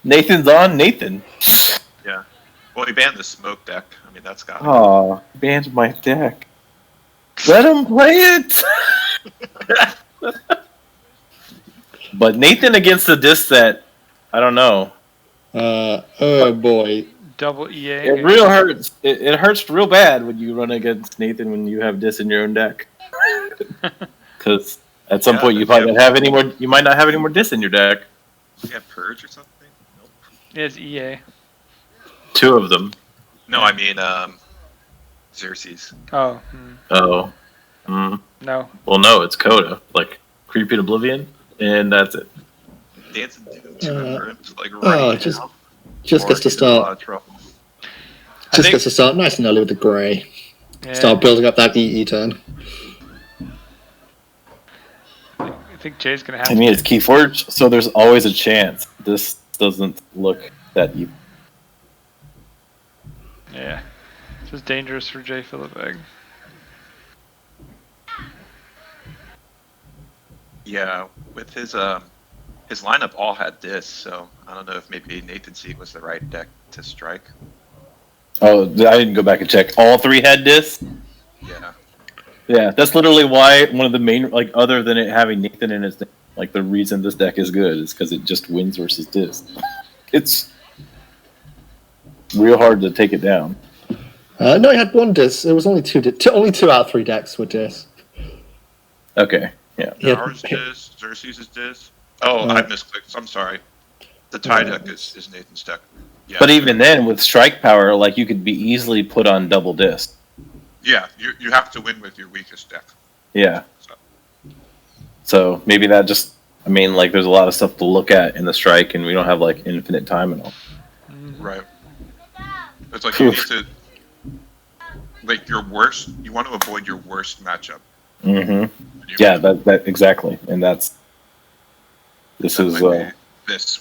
Nathan's on Nathan. Yeah. Well, he banned the smoke deck. I mean, that's got. Oh, banned my deck. Let him play it. But Nathan against the disc set, I don't know. Oh boy. Double EA. It real hurts. It hurts real bad when you run against Nathan when you have disc in your own deck. Because at some point you might not have any more. You might not have any more disc in your deck. You have Purge or something? Nope. It's EA. 2 of them. No, I mean Xerxes. Oh. Oh. No. Well, no, it's Coda. Like Creeping Oblivion, and that's it. Dancing Doom, like right just gets to start. Just gets to start nice and early with the grey. Yeah. Start building up that EE turn. I think Jay's gonna have. I mean, it's Keyforge, so there's always a chance. This doesn't look that evil. Yeah, this is dangerous for jfilipeg. Yeah, with his lineup all had this, so I don't know if maybe Nathan Seed was the right deck to strike. Oh, I didn't go back and check. All 3 had disc? Yeah. Yeah, that's literally why one of the main, like, other than it having Nathan in its, like, the reason this deck is good is because it just wins versus disc. It's real hard to take it down. No, he had 1 disc. It was only 2. Only 2 out of 3 decks were disc. Okay, yeah. Ours disc, Xerxes is disc. Oh, I misclicked. I'm sorry. The tie deck is Nathan's deck. Yeah. But even then, with strike power, like, you could be easily put on double disc. Yeah, you have to win with your weakest deck. Yeah. So maybe that just, I mean, like, there's a lot of stuff to look at in the strike, and we don't have, like, infinite time and all. Right. It's like you need to, like, your worst, you want to avoid your worst matchup. Mm-hmm. Yeah, that exactly. And this is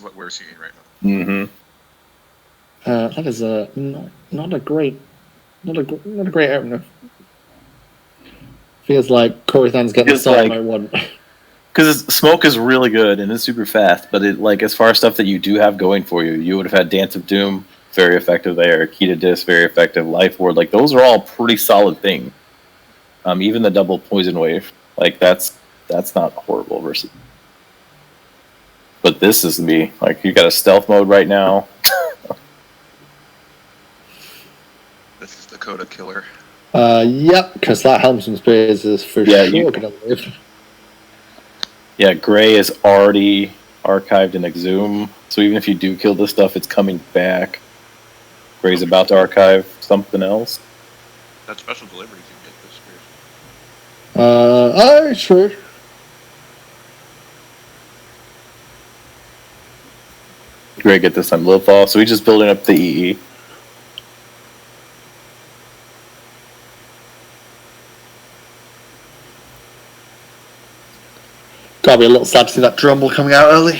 what we're seeing right now. Mm-hmm. That is not a great opener. Feels like CorayThan's getting the start I want. Because smoke is really good and it's super fast, but it, like, as far as stuff that you do have going for you, you would have had Dance of Doom, very effective there. Key to Disc, very effective. Life Ward, like, those are all pretty solid things. Even the double Poison Wave, like, that's not horrible versus. But this is me, like, you got a stealth mode right now. This is the Coda killer. Yep, because that Helmsman Spears is for sure gonna live. Yeah, Gray is already archived in Exhume, so even if you do kill this stuff, it's coming back. Gray's about to archive something else. That special delivery can get this Spears. Sure. Gray get this time low fall, so he's just building up the EE. Gotta be a little sad to see that Drumble coming out early.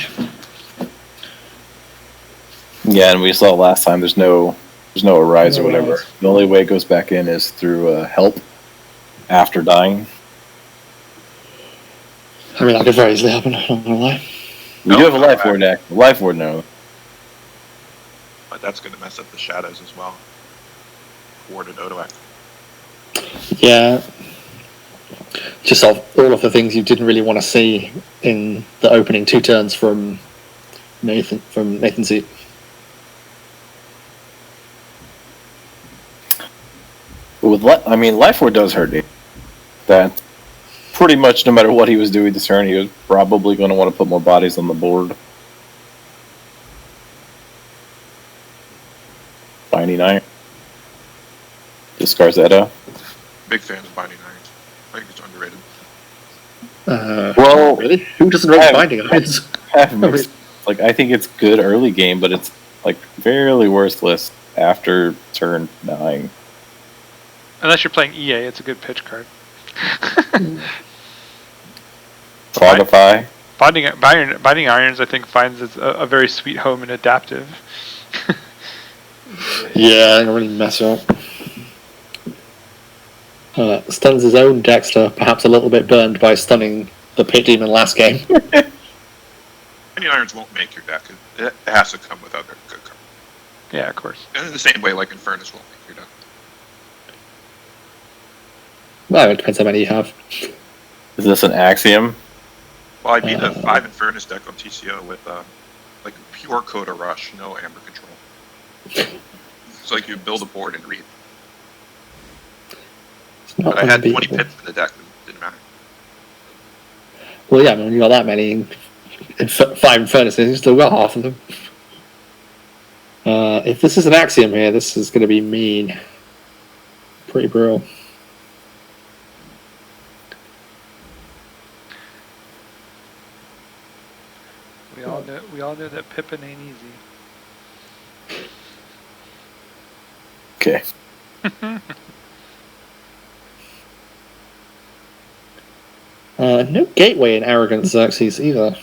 Yeah, and we saw last time there's no Arise or whatever. The only way it goes back in is through help after dying. I mean, that could very easily happen, I'm not gonna lie. We do have a Life Ward deck. Life Ward, no. But that's going to mess up the shadows as well. Warded Odoak. Yeah. Just all of the things you didn't really want to see in the opening 2 turns from Nathan's seat. Life Ward does hurt me. That pretty much no matter what he was doing this turn, he was probably going to want to put more bodies on the board. Binding Iron. Discards Edda. Big fan of Binding Irons. I think it's underrated. Well, really? Who doesn't know Binding Irons? Like, I think it's good early game, but it's, like, fairly worthless after turn 9. Unless you're playing EA, it's a good pitch card. Qualifier. Binding Irons, I think, finds a very sweet home in Adaptive. Yeah, I don't really mess up. Stuns his own Dexter, perhaps a little bit burned by stunning the Pit Demon last game. Binding Irons won't make your deck. It has to come with other good cards. Yeah, of course. And in the same way, like Infernus won't make your deck. Well, it depends how many you have. Is this an axiom? Well, I beat the 5 Infernus deck on TCO with like pure Coda Rush, no Amber control. It's like you build a board and read. But I had 20 pips in the deck, it didn't matter. Well, yeah, I mean, when you got that many in 5 Infernus, you still got half of them. If this is an axiom here, this is going to be mean. Pretty brutal. We all know that Pippin ain't easy. Okay. No gateway in Arrogant Xerxes either.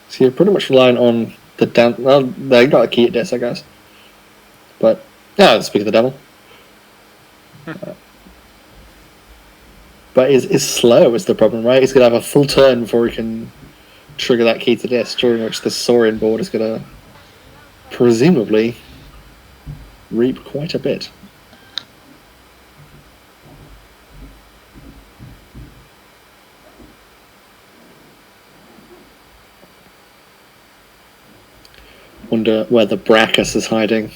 So you're pretty much relying on the down. Well, they got a key at this, I guess. But yeah, speak of the devil. But is slow is the problem, right? He's gonna have a full turn before he can trigger that key to this, during which the Saurian board is gonna presumably reap quite a bit. Wonder where the Brachus is hiding.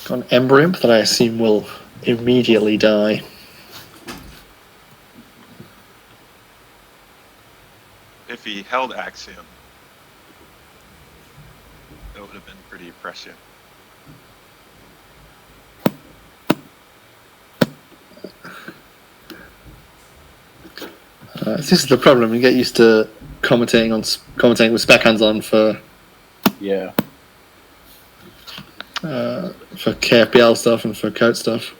Got an Ember Imp that I assume will immediately die. If he held Axiom, that would have been pretty impressive. This is the problem. You get used to commentating with spec hands on for KFBL stuff and for code stuff.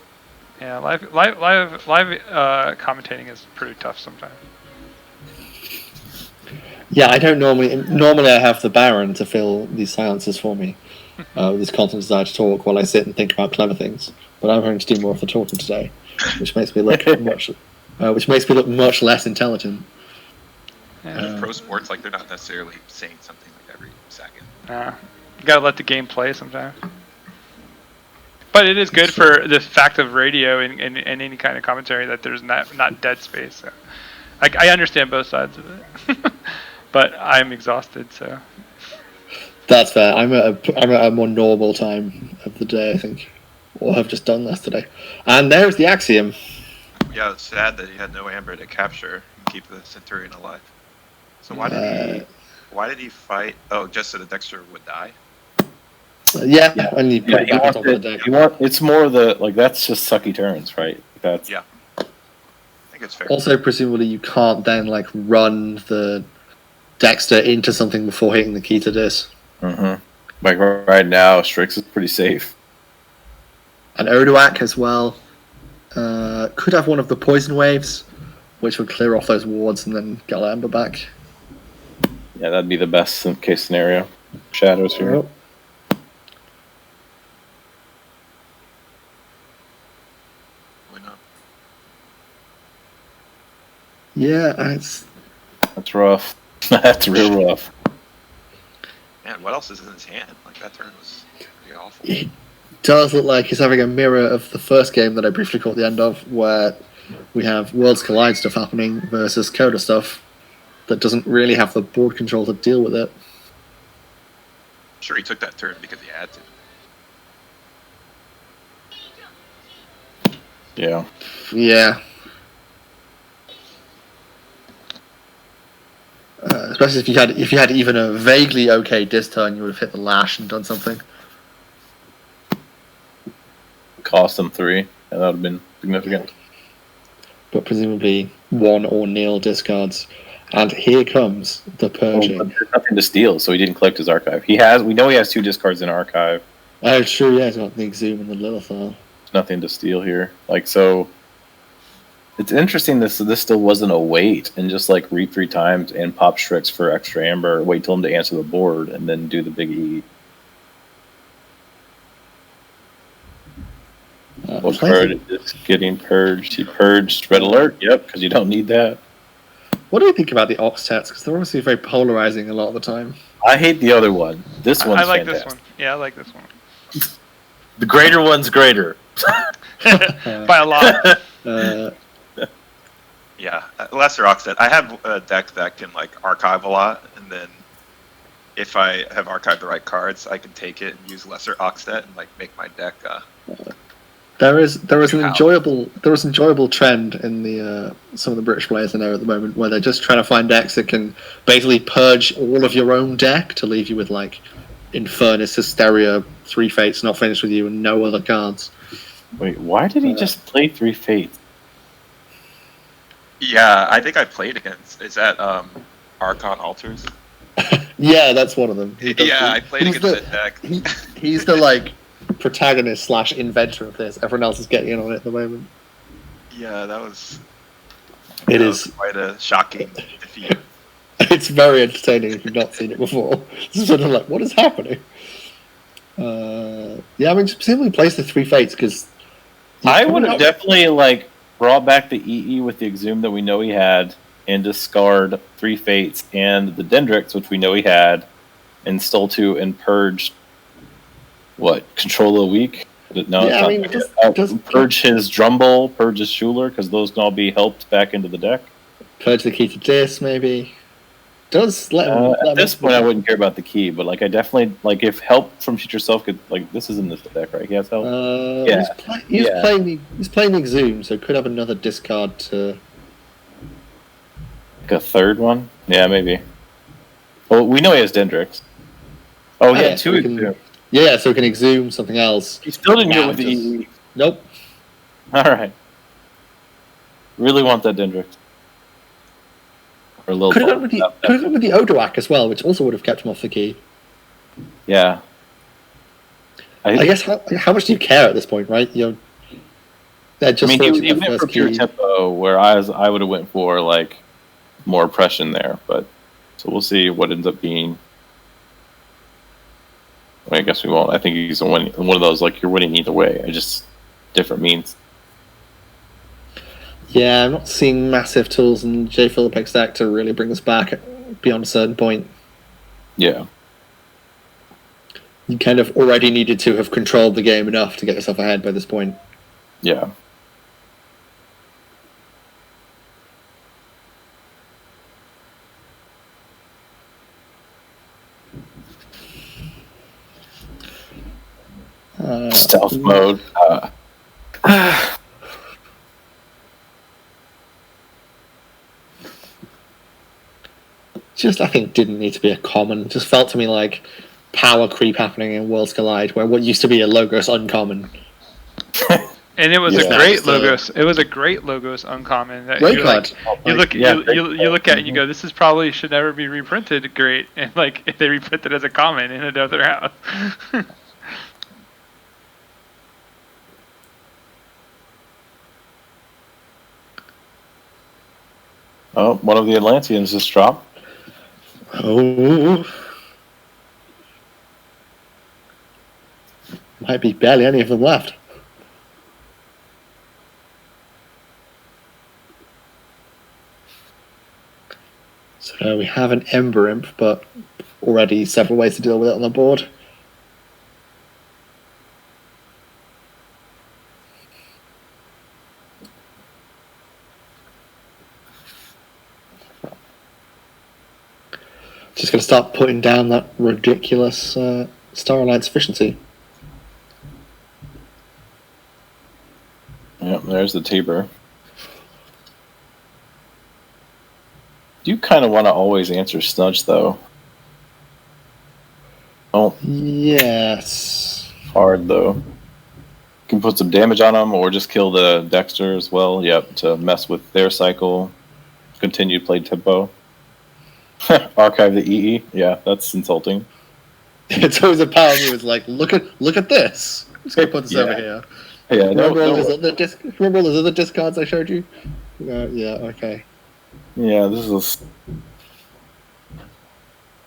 Yeah, live commentating is pretty tough sometimes. Yeah, I don't normally I have the Baron to fill these silences for me, with this constant desire to talk while I sit and think about clever things. But I'm having to do more of the talking today, which makes me look much less intelligent. Yeah, in pro sports, like they're not necessarily saying something like every second. You gotta let the game play sometimes. But it is good for the fact of radio and any kind of commentary that there's not dead space. So I understand both sides of it, but I'm exhausted. So that's fair. I'm at a more normal time of the day, I think, or have just done less today. And there's the axiom. Yeah, it's sad that he had no Amber to capture and keep the Centurion alive. So why did he fight? Oh, just so the Dexter would die. Yeah, and you put it back on top of the deck. It's more the that's just sucky turns, right? That's I think it's fair. Also, presumably, you can't then run the Dexter into something before hitting the key to this. Mm-hmm. Like right now, Strix is pretty safe. And Odoak as well. Could have one of the poison waves, which would clear off those wards and then get Amber back. Yeah, that'd be the best case scenario. Shadows here. Oh. Why not? Yeah, that's rough. That's real rough. Man, what else is in his hand? Like that turn was pretty awful. It does look like he's having a mirror of the first game that I briefly caught the end of, where we have Worlds Collide stuff happening versus Coda stuff that doesn't really have the board control to deal with it. I'm sure he took that turn because he had to. Yeah. Yeah. Especially if you had even a vaguely okay disc turn, you would have hit the lash and done something. Cost them 3, and that would have been significant. But presumably 1 or nil discards. And here comes the purging. But there's nothing to steal, so he didn't collect his archive. We know he has 2 discards in archive. Oh, sure, yeah, he's got the Exhume and the Lilithar. There's nothing to steal here. So it's interesting this still wasn't a wait and just read 3 times and pop Strix for extra amber, wait till him to answer the board, and then do the big E. Card is getting purged. He purged Red Alert, yep, because you don't need that. What do you think about the Octets? Because they're obviously very polarizing a lot of the time. I hate the other one. This one's I like fantastic. this one. Yeah, I like this one. The greater one's greater. By a lot. Yeah, Lesser Oxtet. I have a deck that can archive a lot, and then if I have archived the right cards, I can take it and use Lesser Oxtet and make my deck. There is an enjoyable trend in the some of the British players I know at the moment where they're just trying to find decks that can basically purge all of your own deck to leave you with Infernus, Hysteria, 3 Fates not finished with you, and no other cards. Wait, why did he just play 3 Fates? Yeah, I think I played against. Is that Archon Altars? Yeah, that's one of them. I played against that deck. He's the protagonist / inventor of this. Everyone else is getting in on it at the moment. Yeah, that was. It is quite a shocking defeat. It's very entertaining if you've not seen it before. It's sort of what is happening? Yeah, I mean, just simply place the 3 Fates because I would have definitely brought back the EE with the Exhume that we know he had, and discard 3 Fates and the Dendrix, which we know he had, and stole 2 and purged. What, Control of the Weak? No, yeah, I mean, purge his Drumble, purge his Schuler, because those can all be helped back into the deck. Purge the Key to Dis, maybe. Does let him. At this point, I wouldn't care about the key, but I definitely if help from Shoot Yourself could this is in this deck, right? He has help. Yeah, he's playing the Exhume, so could have another discard to. A 3rd one? Yeah, maybe. Well, we know he has Dendrix. Oh, yeah, 2 Exhume. Yeah, so we can Exhume something else. He still didn't get with the EE. Nope. All right. Really want that Dendrix. Or a little. Could have gone with the Odoak as well, which also would have kept him off the key. Yeah. I guess how much do you care at this point, right? He went for pure tempo, where I would have went for more oppression there, but so we'll see what ends up being. I guess we won't. I think he's one of those you're winning either way. Different means. Yeah, I'm not seeing massive tools in jfilipeg's deck to really bring us back beyond a certain point. Yeah. You kind of already needed to have controlled the game enough to get yourself ahead by this point. Yeah. Stealth mode. I think didn't need to be a common. Just felt to me like power creep happening in Worlds Collide, where what used to be a Logos uncommon. And it was a great Logos. It was a great Logos uncommon. Great card. You look at it and you go, this probably should never be reprinted. Great, and if they reprint it as a common in another house. Oh, one of the Atlanteans just dropped. Oh. Might be barely any of them left. So we have an Ember Imp, but already several ways to deal with it on the board. Just going to start putting down that ridiculous Star Alliance efficiency. Yep, there's the Tabor. You kind of want to always answer Snudge, though. Oh. Yes. Hard, though. You can put some damage on them, or just kill the Dexter as well. Yep, to mess with their cycle. Continue to play tempo. Archive the EE. Yeah, that's insulting. It's always a power move. It's like, look at this. I'm just gonna put this over here. Yeah, remember all those other discards I showed you? Yeah, okay. Yeah, this is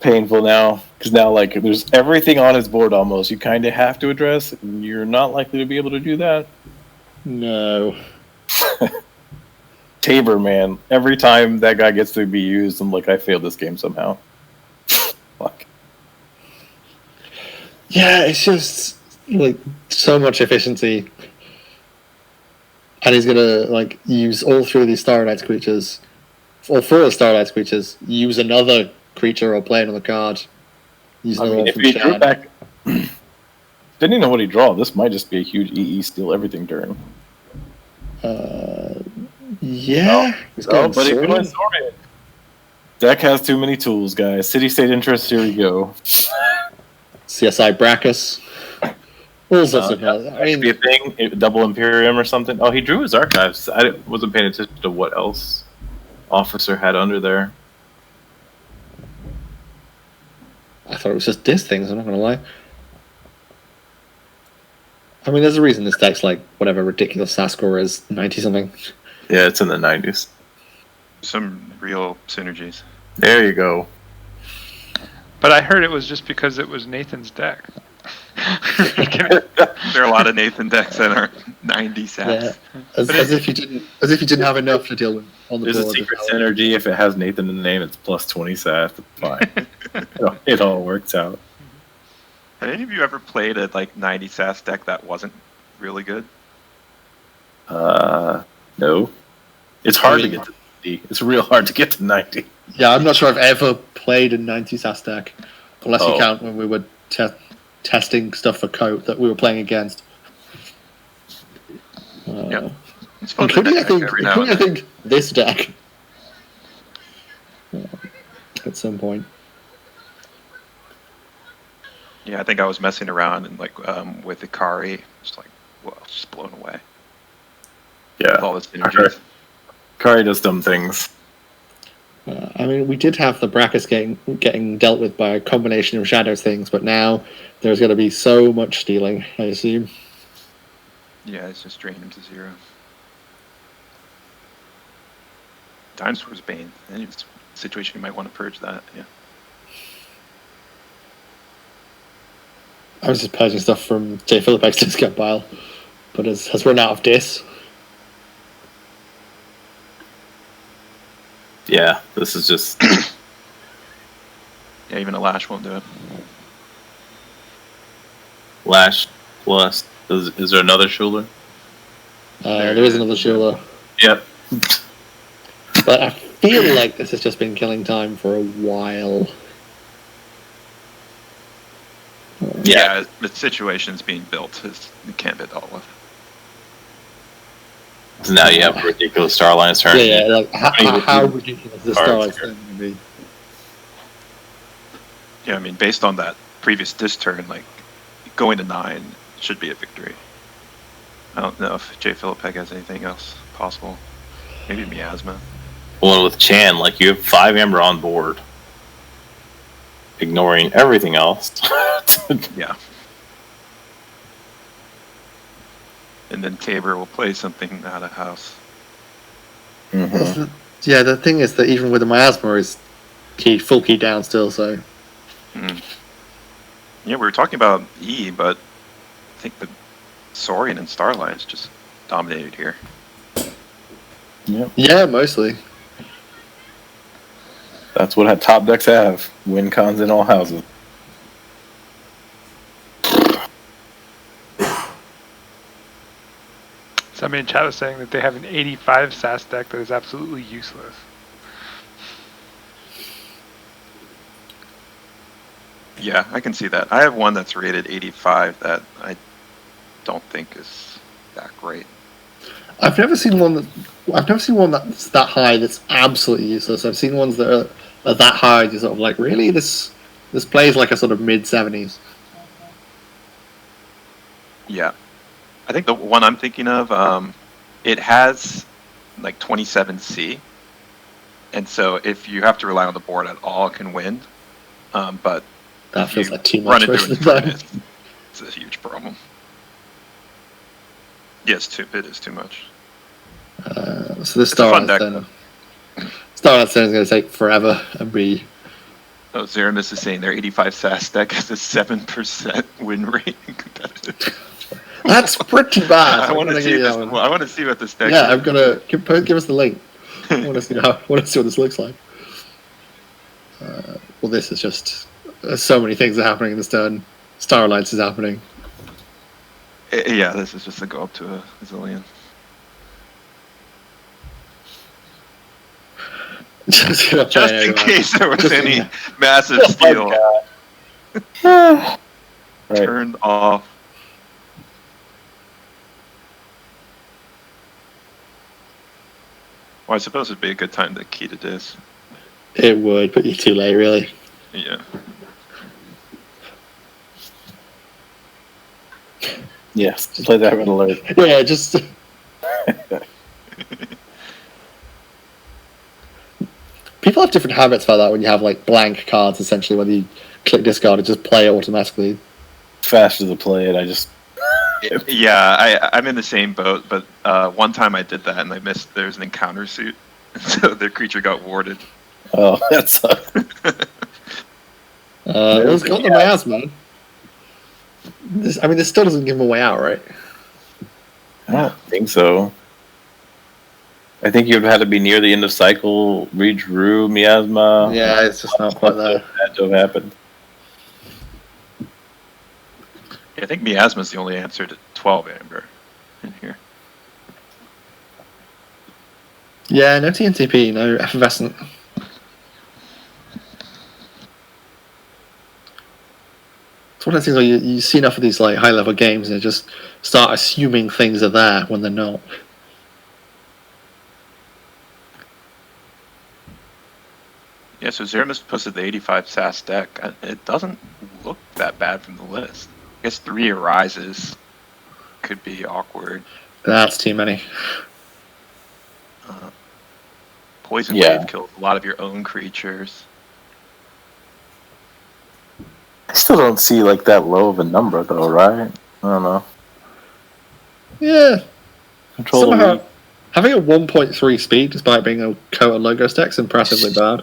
painful now because now like there's everything on his board almost. You kind of have to address, and you're not likely to be able to do that. No. Tabor, man. Every time that guy gets to be used, I'm like, I failed this game somehow. Fuck. Yeah, it's just like so much efficiency, and he's gonna like use all three of these Starlight creatures, or four of the Starlight creatures. Use another creature or play another card. Use another one if from he drew Chad. back, didn't even know what he draw. This might just be a huge EE steal everything turn. Yeah. He's going but Saurian. he went Saurian. Deck has too many tools, guys. City State Interest. Here we go. CSI Brachus. All sorts of. I mean, be a thing. Double Imperium or something. Oh, he drew his archives. I wasn't paying attention to what else Officer had under there. I thought it was just disc things. I'm not gonna lie. I mean, there's a reason this deck's like whatever ridiculous SAS score is 90 something. Yeah, it's in the 90s. Some real synergies. There you go. But I heard it was just because it was Nathan's deck. There are a lot of Nathan decks that are 90 sats. Yeah. As if you didn't have enough to deal with on the There's board. a secret synergy. If it has Nathan in the name, it's plus 20 sats. It's fine. It all works out. Have any of you ever played a like 90 SAS deck that wasn't really good? No. It's hard to get to 90. It's real hard to get to 90. Yeah, I'm not sure I've ever played a 90 SAS deck, unless you count when we were testing stuff for Coat that we were playing against. Yeah, including I think this deck at some point. Yeah, I think I was messing around and like with Ikari, just like, whoa, just blown away. Yeah, with all this energy. Ikari does dumb things. I mean, we did have the Brachus getting dealt with by a combination of Shadows things, but now there's going to be so much stealing, I assume. Yeah, it's just drained him to 0. Dinosaur's Bane. Any situation you might want to purge that, yeah. I was just purging stuff from jfilipeg's discount pile, but has run out of dis. Yeah, this is just... Yeah, even a Lash won't do it. Lash plus... Is there another Schuler? There is another Schuler. Yep. But I feel like this has just been killing time for a while. Yeah, the situation's being built. You can't bid all of it. So now you have ridiculous Starline's turn. Yeah, like how ridiculous the Starline's turn can be. Yeah, I mean, based on that previous disc turn, like, going to 9 should be a victory. I don't know if jfilipeg has anything else possible. Maybe Miasma. Well, with Chan, like, you have 5 Amber on board. Ignoring everything else. Yeah. And then Tabor will play something out of house. Mm-hmm. Yeah, the thing is that even with the Miasma is full key down still, so... Mm. Yeah, we were talking about E, but I think the Saurian and Starline's just dominated here. Yep. Yeah, mostly. That's what top decks have. Win cons in all houses. Somebody in chat was saying that they have an 85 SAS deck that is absolutely useless. Yeah, I can see that. I have one that's rated 85 that I don't think is that great. I've never seen one that's that high that's absolutely useless. I've seen ones that are that high, you're sort of like, really? This plays like a sort of mid-70s. Yeah. I think the one I'm thinking of, it has like 27C, And so if you have to rely on the board at all, it can win. But that if feels you like too run much. into an opponent, it's a huge problem. Yes, it is too much. So this Starlight then is going to take forever and be. Oh, Zeramis is saying their 85 SAS deck has a 7% win rate in competitive. That's pretty bad. I want to see this. Well, I want to see what this deck. Yeah, I'm gonna give us the link. I want to see what this looks like. Well, this is just so many things are happening in this turn. Star Alliance is happening. Yeah, this is just a go up to a zillion. Just in case there was any massive steal. Turned off. Well, I suppose it'd be a good time to key to this. It would, but you're too late, really. Yeah. Yes, play that red alert. Yeah, just. People have different habits about that when you have like blank cards, essentially, whether you click discard or just play it automatically. Faster to play it, I just. Yeah, I'm in the same boat, but one time I did that and I missed. There's an encounter suit, so the creature got warded. Oh, that sucks. It's got the miasma. This still doesn't give him a way out, right? I don't think so. I think you'd have had to be near the end of cycle, redrew miasma. Yeah, it's just not quite there. That to have happened. Yeah, I think miasma is the only answer to 12 amber in here. Yeah, no TNTP, no effervescent. It's one of the things where you see enough of these like high level games and you just start assuming things are there when they're not. Yeah, so Zeramis posted the 85 SAS deck. It doesn't look that bad from the list. I guess 3 Arises could be awkward. That's too many. Poison Wave kills a lot of your own creatures. I still don't see like that low of a number though, right? I don't know. Yeah. Somehow having a 1.3 speed despite being a Kota Logos deck's impressively bad.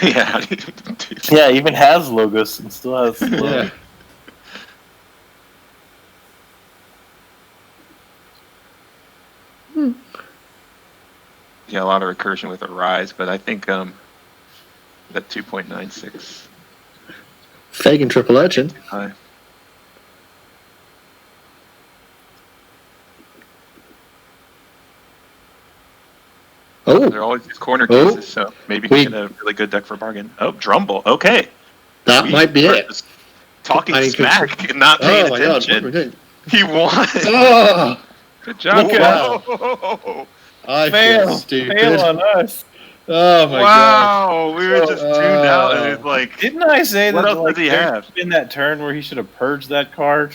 Yeah. Yeah, even has Logos and still has yeah. Yeah, a lot of recursion with a rise, but I think that 2.96 Fagin Triple Urchin. high. Oh, there are always these corner cases, so maybe he can have a really good deck for a bargain. Oh, Drumble. Okay. That might be it. Talking smack and not paying attention. God, he won. Oh, good job, guys. I feel stupid. Fail on us. Oh my god! Wow, we were just tuned out, and it's like, didn't I say what that? Else does he have in that turn where he should have purged that card?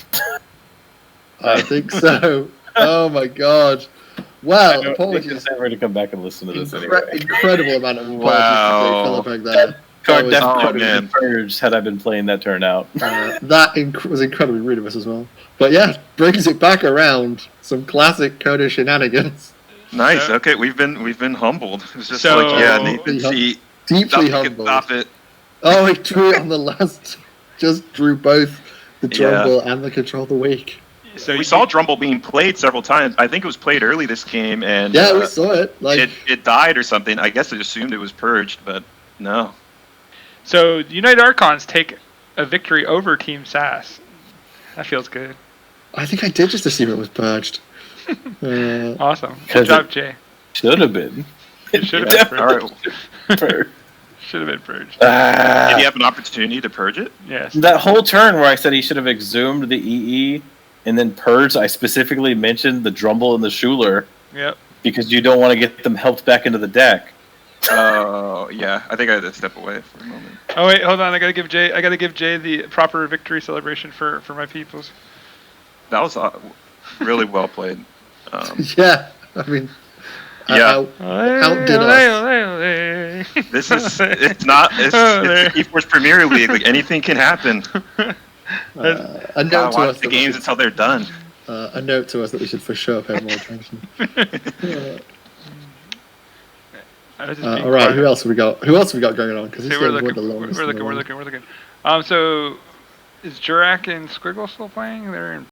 I think so. Oh my god! Well, apologies. We're going to come back and listen to this anyway. Incredible amount of apologies wow. to Jay Philipeg there. Card definitely been purged had I been playing that turn out. That was incredibly rude of us as well. But yeah, brings it back around. Some classic Kota shenanigans. Nice. Okay, we've been humbled. It was just Nathan C. Deeply humbled. Stop it. Oh, he drew it on the last. Just drew both the Drumble and the Control of the Week. So we saw Drumble being played several times. I think it was played early this game, and yeah, we saw it. It died or something. I guess I assumed it was purged, but no. So United Archons take a victory over Team SAS. That feels good. I think I did just assume it was purged. Awesome. Good job, Jay. Should have been. It should have been purged. Should have been purged. Did he have an opportunity to purge it? Yes. That whole turn where I said he should have exhumed the EE and then purged, I specifically mentioned the Drumble and the Schuler. Yep. Because you don't want to get them helped back into the deck. Oh, yeah. I think I had to step away for a moment. Oh wait, hold on. I gotta give Jay the proper victory celebration for my peoples. That was really well played. Yeah, I mean, Yeah. Outdid us. This is it's not it's the Keyforge Premier League. Like anything can happen. A note to Watch us the games until they're done. A note to us that we should for sure pay more attention. All right, who else have we got? Who else have we got going on? Because this we're looking. So is Jurak and Squiggle still playing? They're in